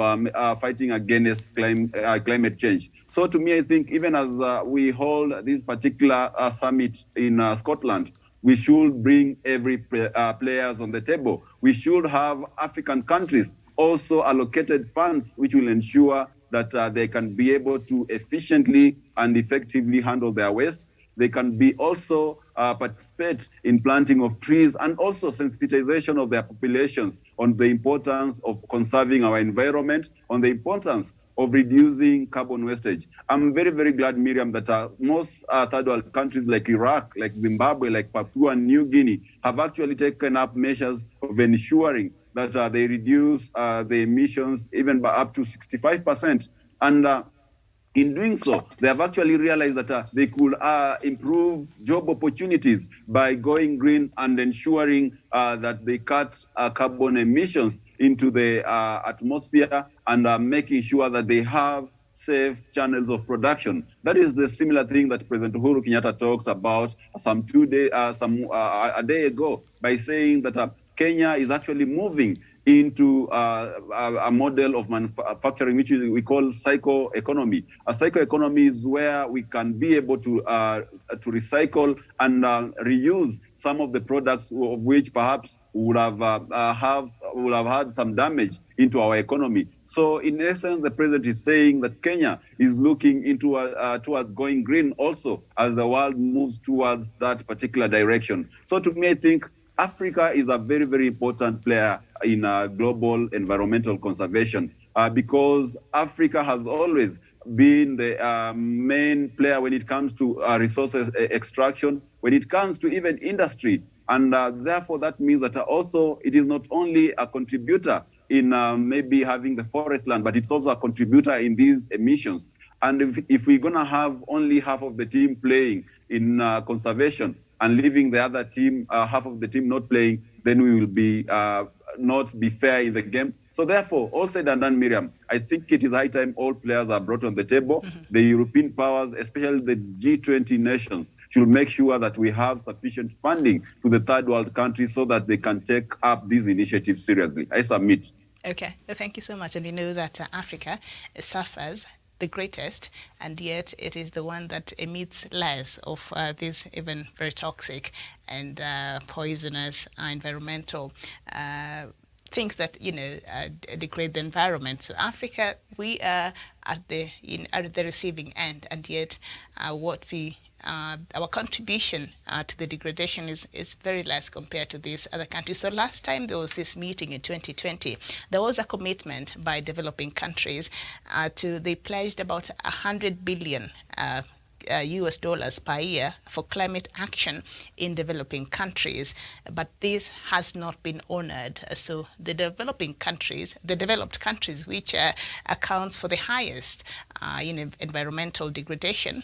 fighting against climate change. So to me, I think even as we hold this particular summit in Scotland, we should bring every players on the table. We should have African countries also allocated funds which will ensure that they can be able to efficiently and effectively handle their waste. They can be also participate in planting of trees and also sensitization of their populations on the importance of conserving our environment, on the importance of reducing carbon wastage. I'm very, very glad, Miriam, that most third world countries like Iraq, like Zimbabwe, like Papua New Guinea have actually taken up measures of ensuring that they reduce the emissions even by up to 65%. And in doing so, they have actually realized that they could improve job opportunities by going green and ensuring that they cut carbon emissions into the atmosphere and making sure that they have safe channels of production. That is the similar thing that President Uhuru Kenyatta talked about a day ago by saying that Kenya is actually moving into a model of manufacturing, which we call psycho-economy. A psycho-economy is where we can be able to recycle and reuse some of the products of which perhaps would have had some damage into our economy. So in essence, the president is saying that Kenya is looking into towards going green also as the world moves towards that particular direction. So to me, I think Africa is a very, very important player in global environmental conservation because Africa has always been the main player when it comes to resources extraction, when it comes to even industry. And therefore, that means that also it is not only a contributor in maybe having the forest land, but it's also a contributor in these emissions. And if we're going to have only half of the team playing in conservation and leaving the other team, half of the team not playing, then we will be not be fair in the game. So therefore, all said and done, Miriam, I think it is high time all players are brought on the table. The European powers, especially the G20 nations, should make sure that we have sufficient funding to the third world countries so that they can take up these initiatives seriously. I submit. Okay, well, thank you so much. And we know that Africa suffers the greatest, and yet it is the one that emits less of these even very toxic and poisonous environmental things that degrade the environment. So Africa, we are at the receiving end, and yet our contribution to the degradation is very less compared to these other countries. So last time there was this meeting in 2020, there was a commitment by developing countries they pledged about $100 billion US dollars per year for climate action in developing countries, but this has not been honored. So the developed countries, which accounts for the highest environmental degradation,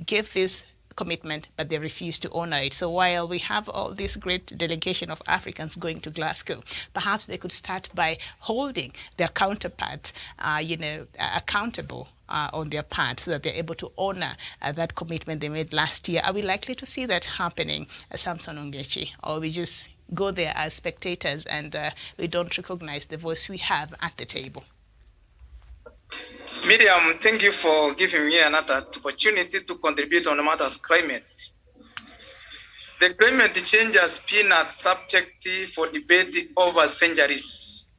give this commitment, but they refuse to honor it. So while we have all this great delegation of Africans going to Glasgow, perhaps they could start by holding their counterparts, accountable on their part, so that they're able to honor that commitment they made last year. Are we likely to see that happening, Samson Ongechi, or we just go there as spectators and we don't recognize the voice we have at the table? Miriam, thank you for giving me another opportunity to contribute on the matters climate. The climate change has been a subject for debate over centuries.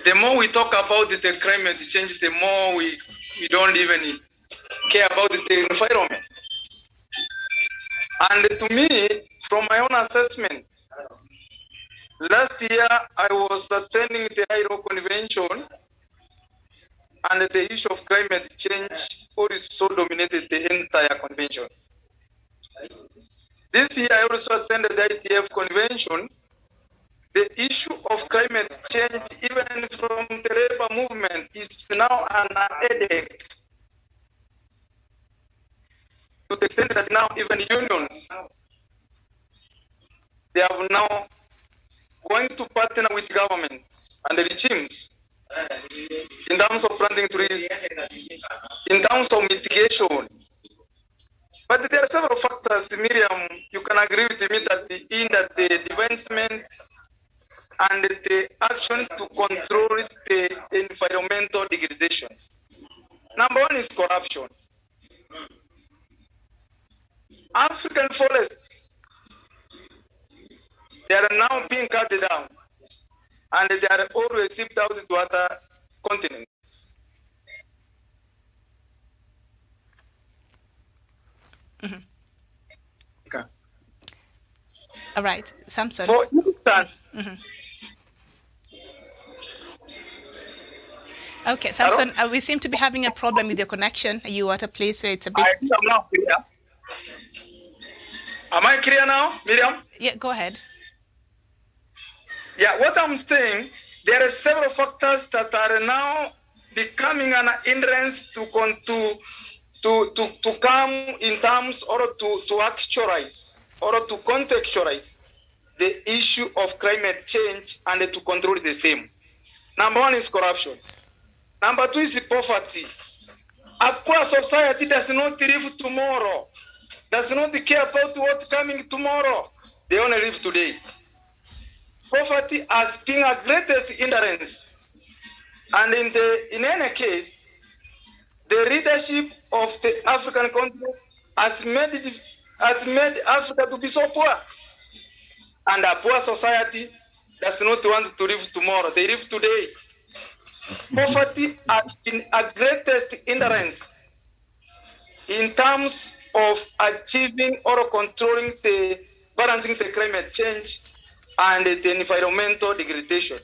The more we talk about the climate change, the more we don't even care about the environment. And to me, from my own assessment, last year I was attending the ILO convention, and the issue of climate change also dominated the entire convention. This year I also attended the ITF convention. The issue of climate change, even from the labor movement, is now an headache. To the extent that now even unions, they are now going to partner with governments and the regimes in terms of planting trees, in terms of mitigation. But there are several factors, Miriam, you can agree with me that the advancement and the action to control the environmental degradation. Number one is corruption. African forests, they are now being cut down, and they are always shipped out to other continents. Mm-hmm. Okay. All right, Samson. For instance, mm-hmm. Okay, Samson, we seem to be having a problem with your connection. Are you at a place where it's a bit... I think I'm now clear. Am I clear now, Miriam? Yeah, go ahead. Yeah, what I'm saying, there are several factors that are now becoming an hindrance to come in terms or to actualize or to contextualize the issue of climate change and to control the same. Number one is corruption. Number two is poverty. A poor society does not live tomorrow, does not care about what's coming tomorrow. They only live today. Poverty has been a greatest hindrance. And in any case, the leadership of the African continent has made Africa to be so poor. And a poor society does not want to live tomorrow. They live today. Poverty has been a greatest hindrance in terms of achieving or controlling balancing the climate change and the environmental degradation,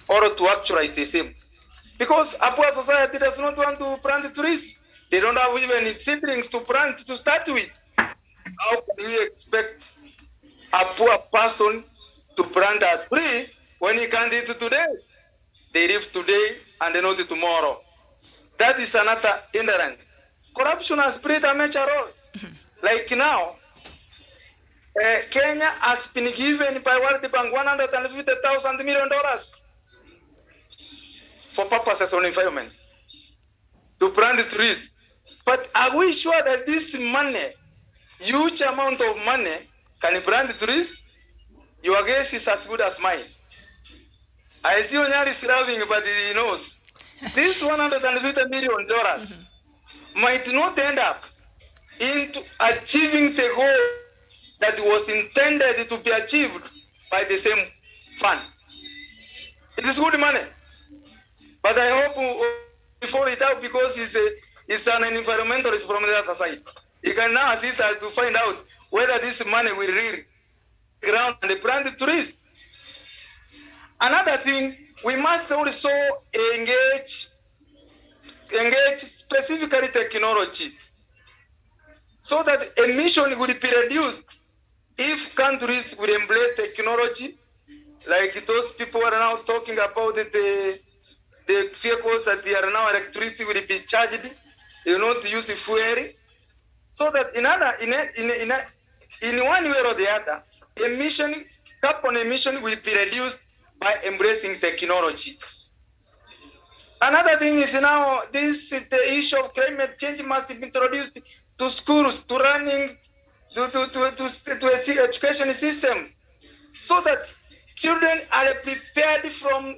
or to actualize the same. Because a poor society does not want to plant trees. They don't have even seedlings to plant to start with. How can you expect a poor person to plant a tree when he can't eat today? They live today and not tomorrow. That is another hindrance. Corruption has played a major role. Like now, Kenya has been given by World Bank $150 million for purposes on environment to plant trees. But are we sure that this money, huge amount of money, can plant trees? Your guess is as good as mine. I see Onyari is laughing, but he knows. This $150 million might not end up into achieving the goal that was intended to be achieved by the same funds. It is good money. But I hope before it out, because he's an environmentalist from the other side. He can now assist us to find out whether this money will really ground and plant trees. Another thing, we must also engage specifically technology so that emission will be reduced if countries will embrace technology, like those people are now talking about the vehicles that they are now electricity will be charged, they will not use fuel, so that in one way or the other, carbon emission will be reduced by embracing technology. Another thing is now the issue of climate change must be introduced to schools, to running, to education systems, so that children are prepared from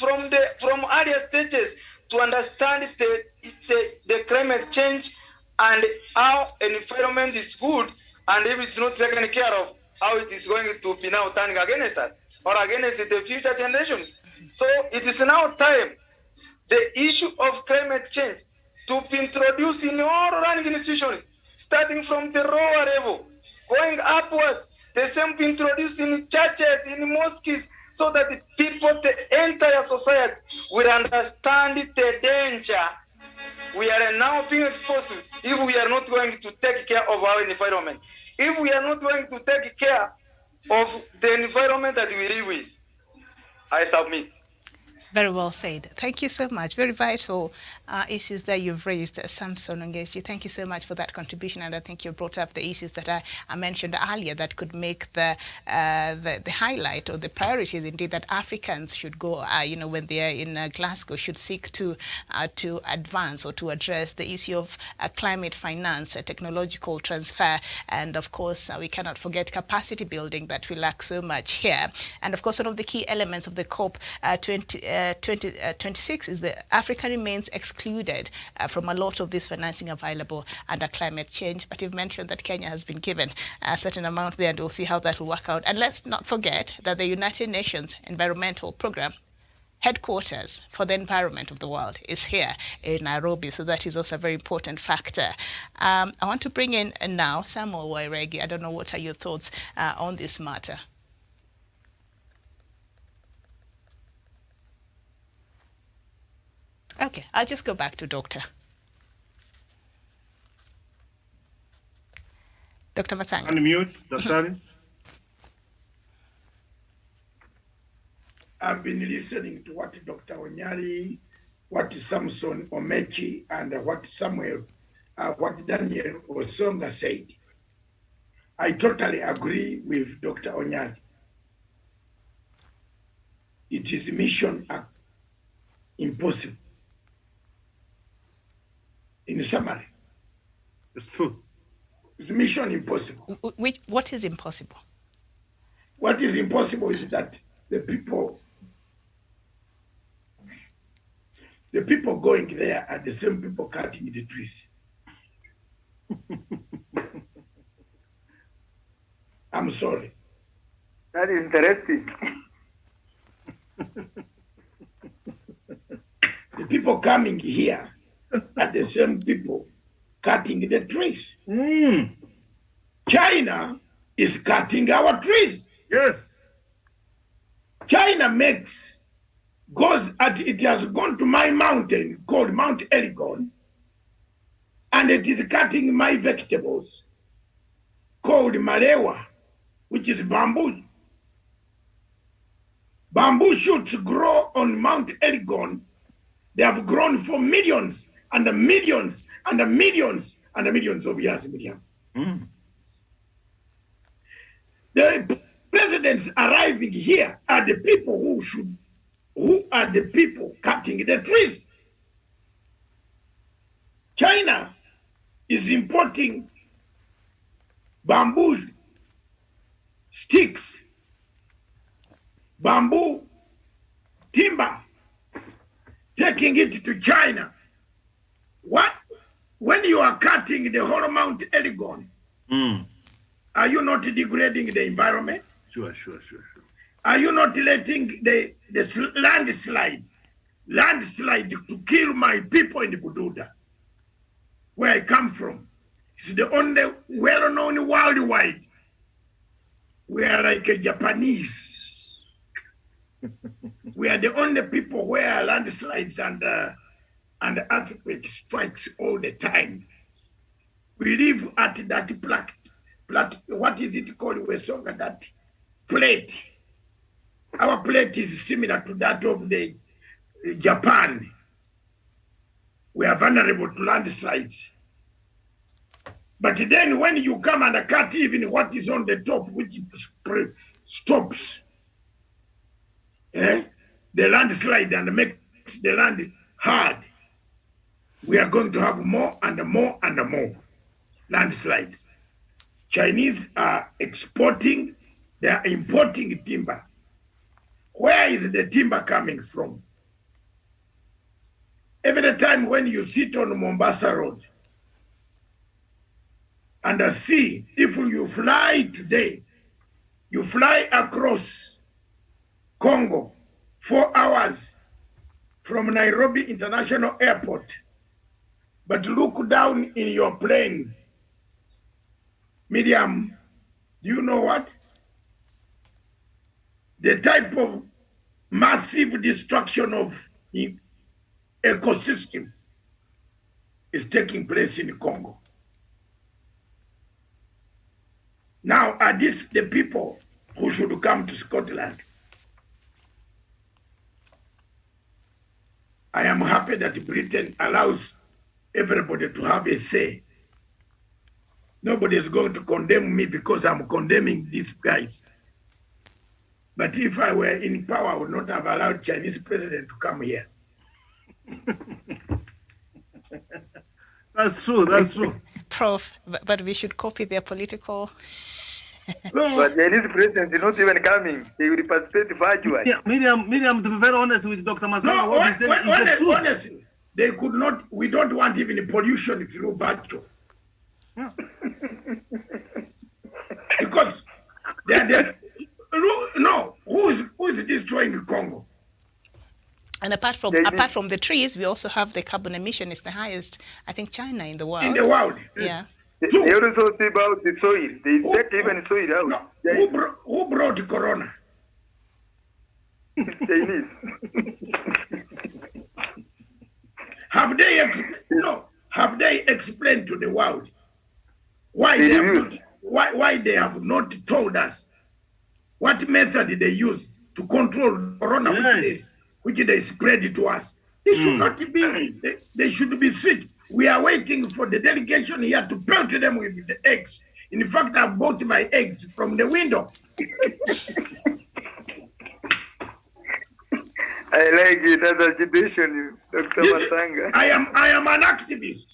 earlier stages to understand the climate change and how environment is good, and if it's not taken care of, how it is going to be now turning against us or against the future generations. So it is now time the issue of climate change to be introduced in all running institutions, starting from the lower level, going upwards, the same be introduced in churches, in mosques, so that the people, the entire society will understand the danger we are now being exposed to if we are not going to take care of our environment. If we are not going to take care of the environment that we live in, I submit. Very well said. Thank you so much. Very vital issues that you've raised, Samson Ongechi. Thank you so much for that contribution, and I think you brought up the issues that I mentioned earlier that could make the highlight or the priorities indeed that Africans should go, when they are in Glasgow, should seek to advance or to address the issue of climate finance, technological transfer, and of course we cannot forget capacity building that we lack so much here. And of course one of the key elements of the COP 26 is that Africa remains excluded from a lot of this financing available under climate change. But you've mentioned that Kenya has been given a certain amount there, and we'll see how that will work out. And let's not forget that the United Nations Environmental Programme headquarters for the environment of the world is here in Nairobi, so that is also a very important factor. I want to bring in now Samuel Wairegi. I don't know, what are your thoughts on this matter? Okay, I'll just go back to Dr. Matanga. Unmute, Dr. I've been listening to what Dr. Onyari, what Samson Omechi, and what Daniel Osonga said. I totally agree with Dr. Onyari. It is mission impossible. In summary, it's true. It's mission impossible. What is impossible? What is impossible is that the people going there are the same people cutting the trees. I'm sorry. That is interesting. The people coming here are the same people cutting the trees. China is cutting our trees. Yes. China it has gone to my mountain called Mount Elgon, and it is cutting my vegetables called Malewa, which is bamboo. Bamboo shoots grow on Mount Elgon. They have grown for millions and millions and millions and millions of years. The presidents arriving here are the people who are the people cutting the trees. China is importing bamboo sticks, bamboo timber, taking it to China. What? When you are cutting the whole Mount Elgon, are you not degrading the environment? Sure. Are you not letting the landslide to kill my people in Bududa, where I come from? It's the only well-known worldwide. We are like a Japanese. We are the only people where landslides and earthquake strikes all the time. We live at that what is it called? Wesonga, that plate. Our plate is similar to that of the Japan. We are vulnerable to landslides. But then when you come and cut even what is on the top, which stops the landslide and makes the land hard, we are going to have more and more and more landslides. Chinese are exporting, they are importing timber. Where is the timber coming from? Every time when you sit on Mombasa Road and see, if you fly today, you fly across Congo, 4 hours from Nairobi International Airport, but look down in your plane. Miriam, do you know what? The type of massive destruction of the ecosystem is taking place in Congo. Now, are these the people who should come to Scotland? I am happy that Britain allows everybody to have a say. Nobody is going to condemn me because I'm condemning these guys. But if I were in power, I would not have allowed Chinese president to come here. That's true. Prof, but we should copy their political No, But Chinese president is not even coming. He will participate virtually. yeah, Miriam, to be very honest with Dr. Masanga, No, what he said is the truth. honestly, they could not. We don't want even pollution through virtual. Yeah. Because no, who is destroying Congo? And apart from the trees, we also have the carbon emission is the highest, I think, China in the world. In the world, Yeah. They also say about the soil. They take even soil out. No, who brought Corona? It's Chinese. Have they explained to the world why they have not told us what method they use to control Corona, Yes. which they spread it to us? They should not be. They should be sick. We are waiting for the delegation here to pelt them with the eggs. In fact, I bought my eggs from the window. I like it as a situation, Dr. Masanga. I am an activist.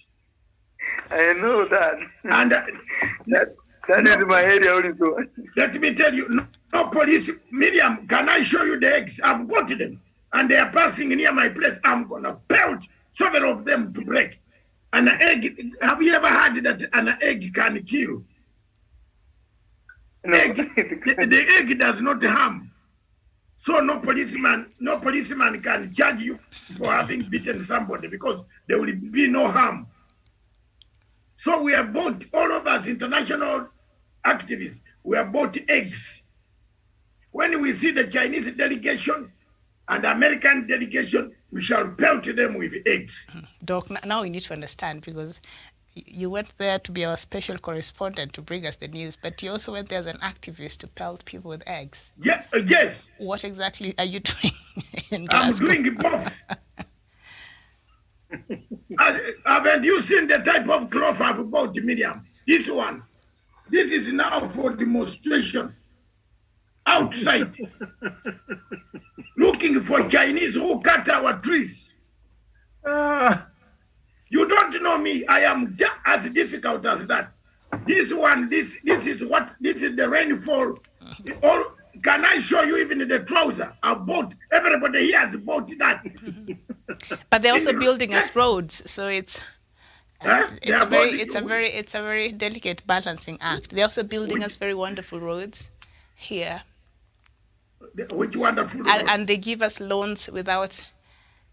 I know that. And that is my area also. let me tell you, no police. Miriam, can I show you the eggs? I've got them. And they are passing near my place. I'm going to pelt several of them to break. An egg, have you ever heard that an egg can kill? No. The egg does not harm. So no policeman can charge you for having beaten somebody because there will be no harm. So we have bought, all of us international activists, we have bought eggs. When we see the Chinese delegation and American delegation, we shall pelt them with eggs. Doc, now we need to understand, because you went there to be our special correspondent to bring us the news, but you also went there as an activist to pelt people with eggs. Yeah, yes. What exactly are you doing in Glasgow? I'm doing both. Haven't you seen the type of cloth I've bought, Miriam? This one. This is now for demonstration outside. Looking for Chinese who cut our trees. You don't know me. I am as difficult as that. This one, this is the rainfall. Or can I show you even the trouser? I bought. Everybody here has bought that. But they're also building us roads, so it's a very delicate balancing act. They're also building us very wonderful roads here. Which wonderful road? And they give us loans without,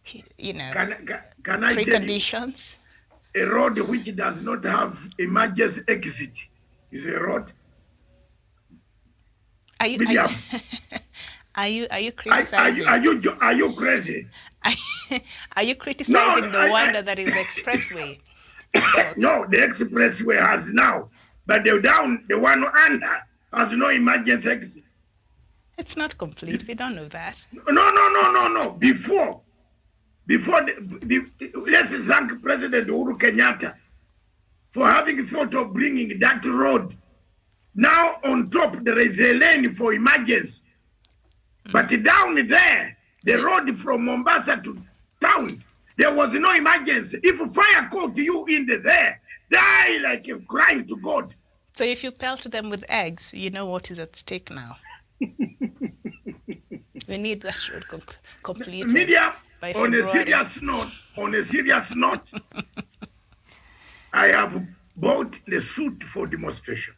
can I preconditions. A road which does not have emergency exit is a road. Are you criticizing? Are you crazy? Are you criticizing the one that is the expressway? No, the expressway has now, but the one under has no emergency exit. It's not complete. We don't know that. No. Before, let's thank President Uhuru Kenyatta for having thought of bringing that road. Now on top there is a lane for emergency, but down there, the road from Mombasa to town, there was no emergency. If fire caught you in there, die like you're crying to God. So if you pelt them with eggs, you know what is at stake now. We need that road completed. Media, by on a February. serious note, I have bought the suit for demonstration.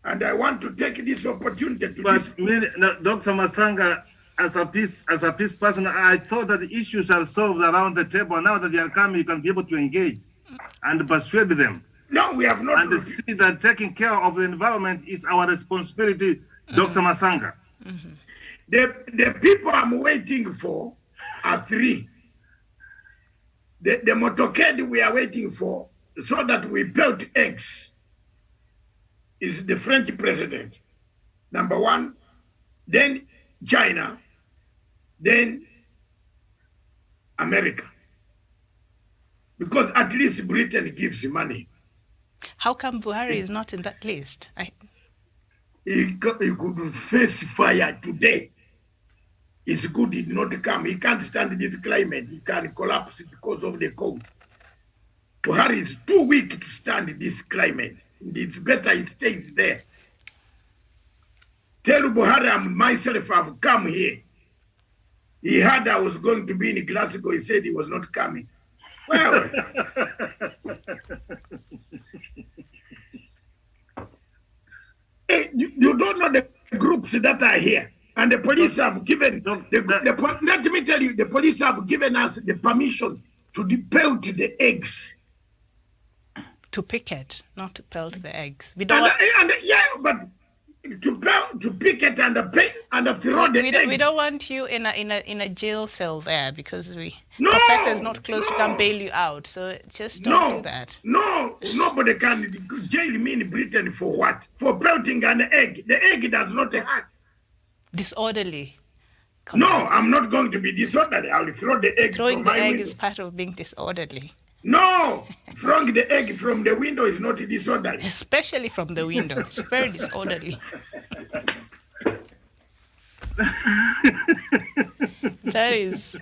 And I want to take this opportunity to... But Dr. Masanga, as a peace person, I thought that the issues are solved around the table. Now that they are coming, you can be able to engage and persuade them. No, we have not. And see that taking care of the environment is our responsibility, Dr. Masanga. Mm-hmm. The people I'm waiting for are three. The motorcade we are waiting for so that we pelt eggs is the French president, number one, then China, then America. Because at least Britain gives money. How come Buhari is not in that list? He could face fire today. It's good he did not come. He can't stand this climate. He can collapse because of the cold. Buhari is too weak to stand this climate. It's better he stays there. Tell Buhari and myself have come here. He heard I was going to be in Glasgow. He said he was not coming. Well, you don't know the groups that are here. And the police have given, let me tell you, the police have given us the permission to pelt the eggs. To picket, not to pelt the eggs. We don't but to picket and paint and throw the eggs. We don't want you in a jail cell there because Professor is not close to come bail you out. So just don't do that. No, nobody can jail me in Britain for what? For pelting an egg. The egg does not hurt. Disorderly. No, I'm not going to be disorderly. I'll throw the egg. Throwing the egg is part of being disorderly. No, throwing the egg from the window is not disorderly. Especially from the window. It's very disorderly. That is.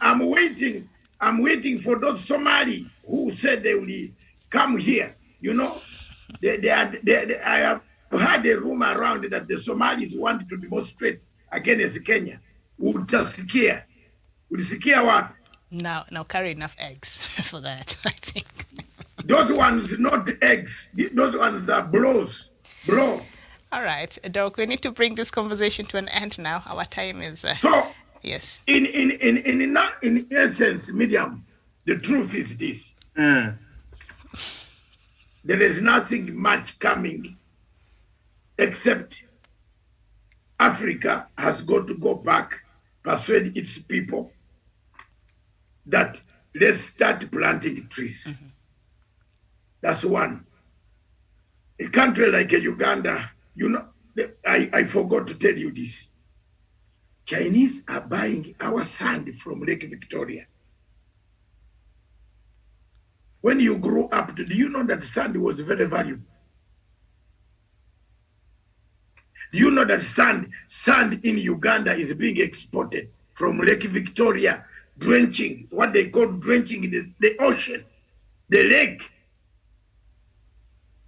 I'm waiting for those Somali who said they will come here. You know, I have heard a rumor around that the Somalis want to demonstrate against Kenya. Would scare what? Now carry enough eggs for that, I think. Those ones not eggs. Those ones are blows. Blow. All right, Doc, we need to bring this conversation to an end now. Our time is so yes. In essence, Miriam, the truth is this. There is nothing much coming except Africa has got to go back, persuade its people that let's start planting trees. Mm-hmm. That's one. A country like Uganda, you know, I forgot to tell you this. Chinese are buying our sand from Lake Victoria. When you grew up, do you know that sand was very valuable? Do you know that sand in Uganda is being exported from Lake Victoria, drenching, what they call drenching the ocean, the lake,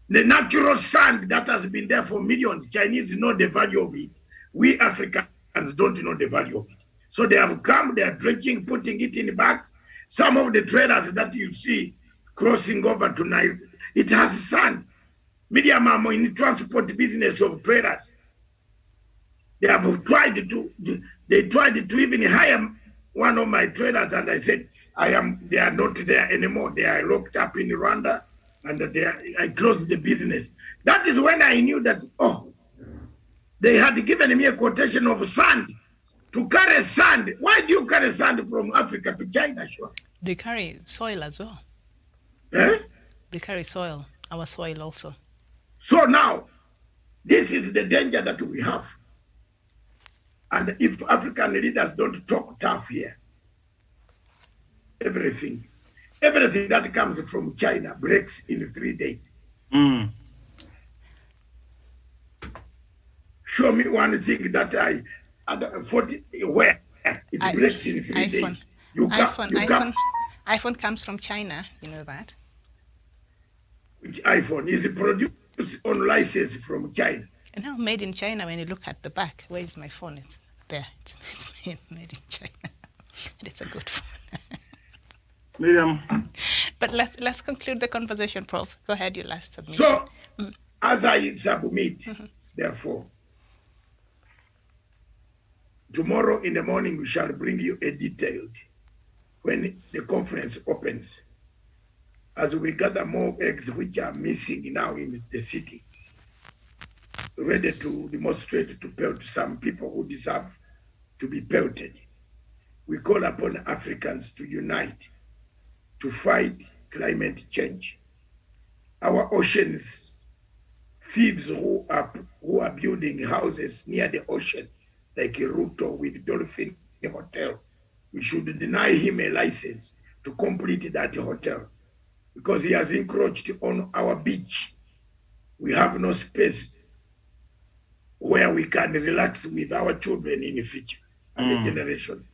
the natural sand that has been there for millions. Chinese know the value of it. We Africans don't know the value of it. So they have come, they are drenching, putting it in bags. Some of the traders that you see crossing over tonight, it has sand. Media mama in the transport business of traders. They have tried to even hire one of my traders, and I said, they are not there anymore. They are locked up in Rwanda, and I closed the business. That is when I knew that, they had given me a quotation of sand, to carry sand. Why do you carry sand from Africa to China, sure? They carry soil as well. Eh? They carry soil, our soil also. So now, this is the danger that we have. And if African leaders don't talk tough here, everything that comes from China breaks in 3 days. Mm. Show me one thing that where it breaks in 3 days. iPhone comes from China, you know that? Which iPhone is produced on license from China? And now made in China. When you look at the back, where is my phone? It's there. It's made in China, and it's a good phone. Miriam. But let's conclude the conversation, Prof. Go ahead, your last submission. So, as I submit, therefore, tomorrow in the morning we shall bring you a detailed, when the conference opens, as we gather more eggs which are missing now in the city, ready to demonstrate to pelt some people who deserve to be pelted. We call upon Africans to unite to fight climate change. Our oceans, thieves who are building houses near the ocean, like Ruto with Dolphin Hotel, we should deny him a license to complete that hotel because he has encroached on our beach. We have no space where we can relax with our children in the future and the generation.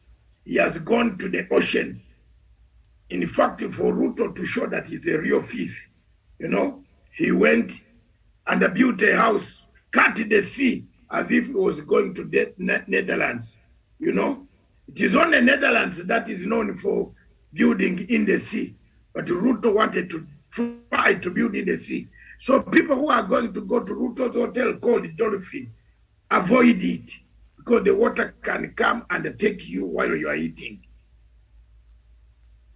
He has gone to the ocean. In fact, for Ruto to show that he's a real thief, he went and built a house cut the sea as if it was going to the Netherlands. You know, it is only Netherlands that is known for building in the sea, but Ruto wanted to try to build in the sea. So people who are going to go to Ruto's hotel called Dolphin, avoid it, because the water can come and take you while you are eating.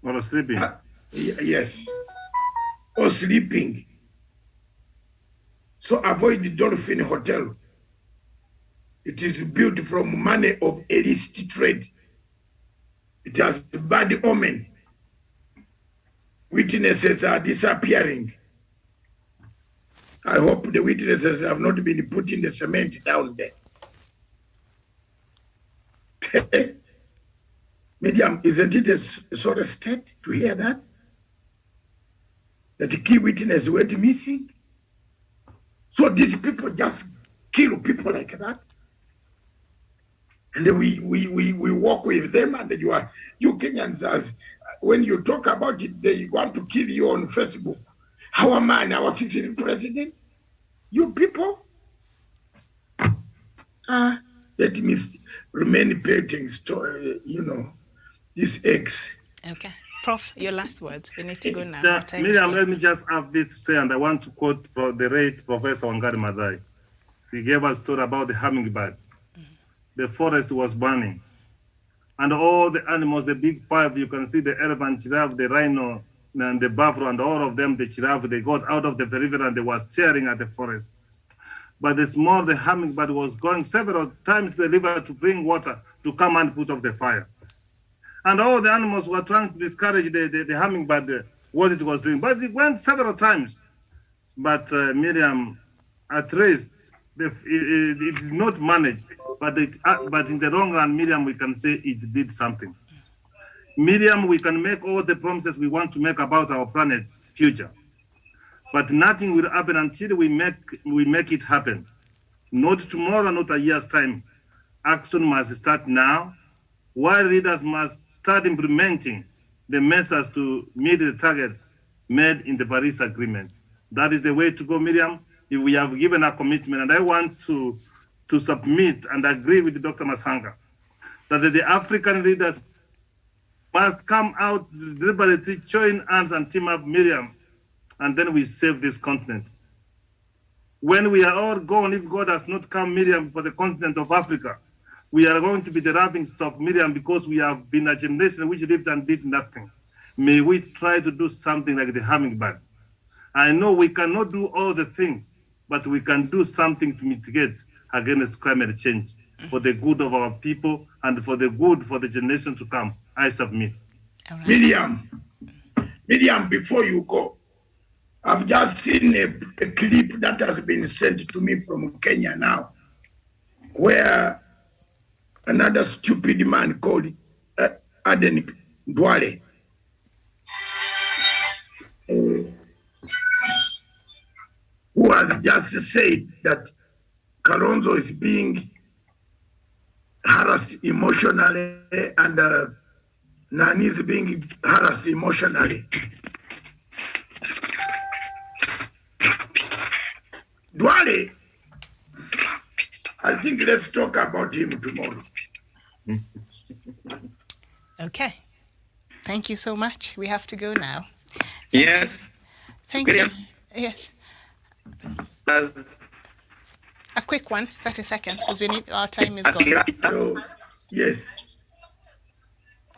Or sleeping. Yes. Or sleeping. So avoid the Dolphin Hotel. It is built from money of illicit trade. It has bad omen. Witnesses are disappearing. I hope the witnesses have not been put in the cement down there. Medium, isn't it a sort of state to hear that? That the key witness went missing? So these people just kill people like that? And we walk with them, and you Kenyans, as when you talk about it, they want to kill you on Facebook. Our man, our 15th president, you people, let me remain painting story, this X. Okay. Prof, your last words. We need to go now. Miriam, let me just have this to say, and I want to quote the late Professor Wangari Maathai. She gave us a story about the hummingbird. The forest was burning. And all the animals, the big five, you can see the elephant, giraffe, the rhino, and the buffalo, and all of them, the giraffe, they got out of the river and they were staring at the forest. But the hummingbird was going several times to the river to bring water to come and put off the fire. And all the animals were trying to discourage the hummingbird, what it was doing. But it went several times. But Miriam, at least, it did not manage. But in the long run, Miriam, we can say it did something. Miriam, we can make all the promises we want to make about our planet's future. But nothing will happen until we make it happen. Not tomorrow, not a year's time. Action must start now, while leaders must start implementing the measures to meet the targets made in the Paris Agreement. That is the way to go, Miriam, if we have given a commitment. And I want to submit and agree with Dr. Masanga that the African leaders must come out deliberately, join hands and team up, Miriam, and then we save this continent. When we are all gone, if God has not come, Miriam, for the continent of Africa, we are going to be the laughing stock, Miriam, because we have been a generation which lived and did nothing. May we try to do something like the hummingbird. I know we cannot do all the things, but we can do something to mitigate against climate change for the good of our people and for the good for the generation to come. I submit. Right. Miriam, before you go, I've just seen a clip that has been sent to me from Kenya now, where another stupid man called Aden Duale who has just said that Kalonzo is being harassed emotionally and Nani is being harassed emotionally. Duale, I think let's talk about him tomorrow. Okay. Thank you so much. We have to go now. Yes. Thank you. Yes. As a quick one, 30 seconds, because our time is gone. So, yes.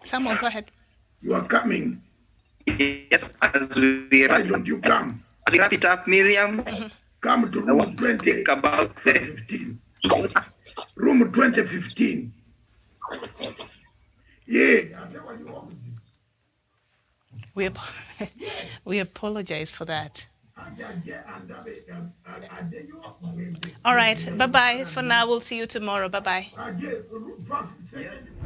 Someone, go ahead. You are coming. Yes, as we why don't you come? As we wrap it up, Miriam. Come to room 20. About 15. Room 2015. Yeah. We apologize for that. All right. Bye-bye. For now, we'll see you tomorrow. Bye-bye. Yes.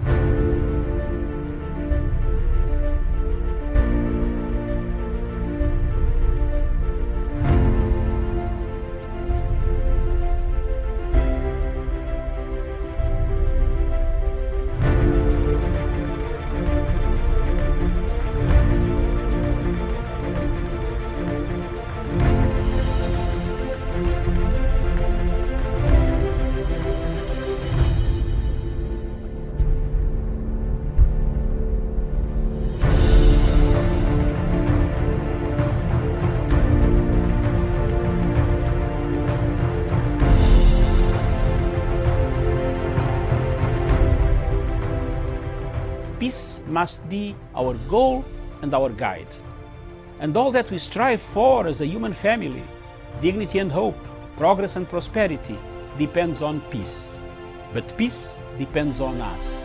must be our goal and our guide. And all that we strive for as a human family, dignity and hope, progress and prosperity, depends on peace. But peace depends on us.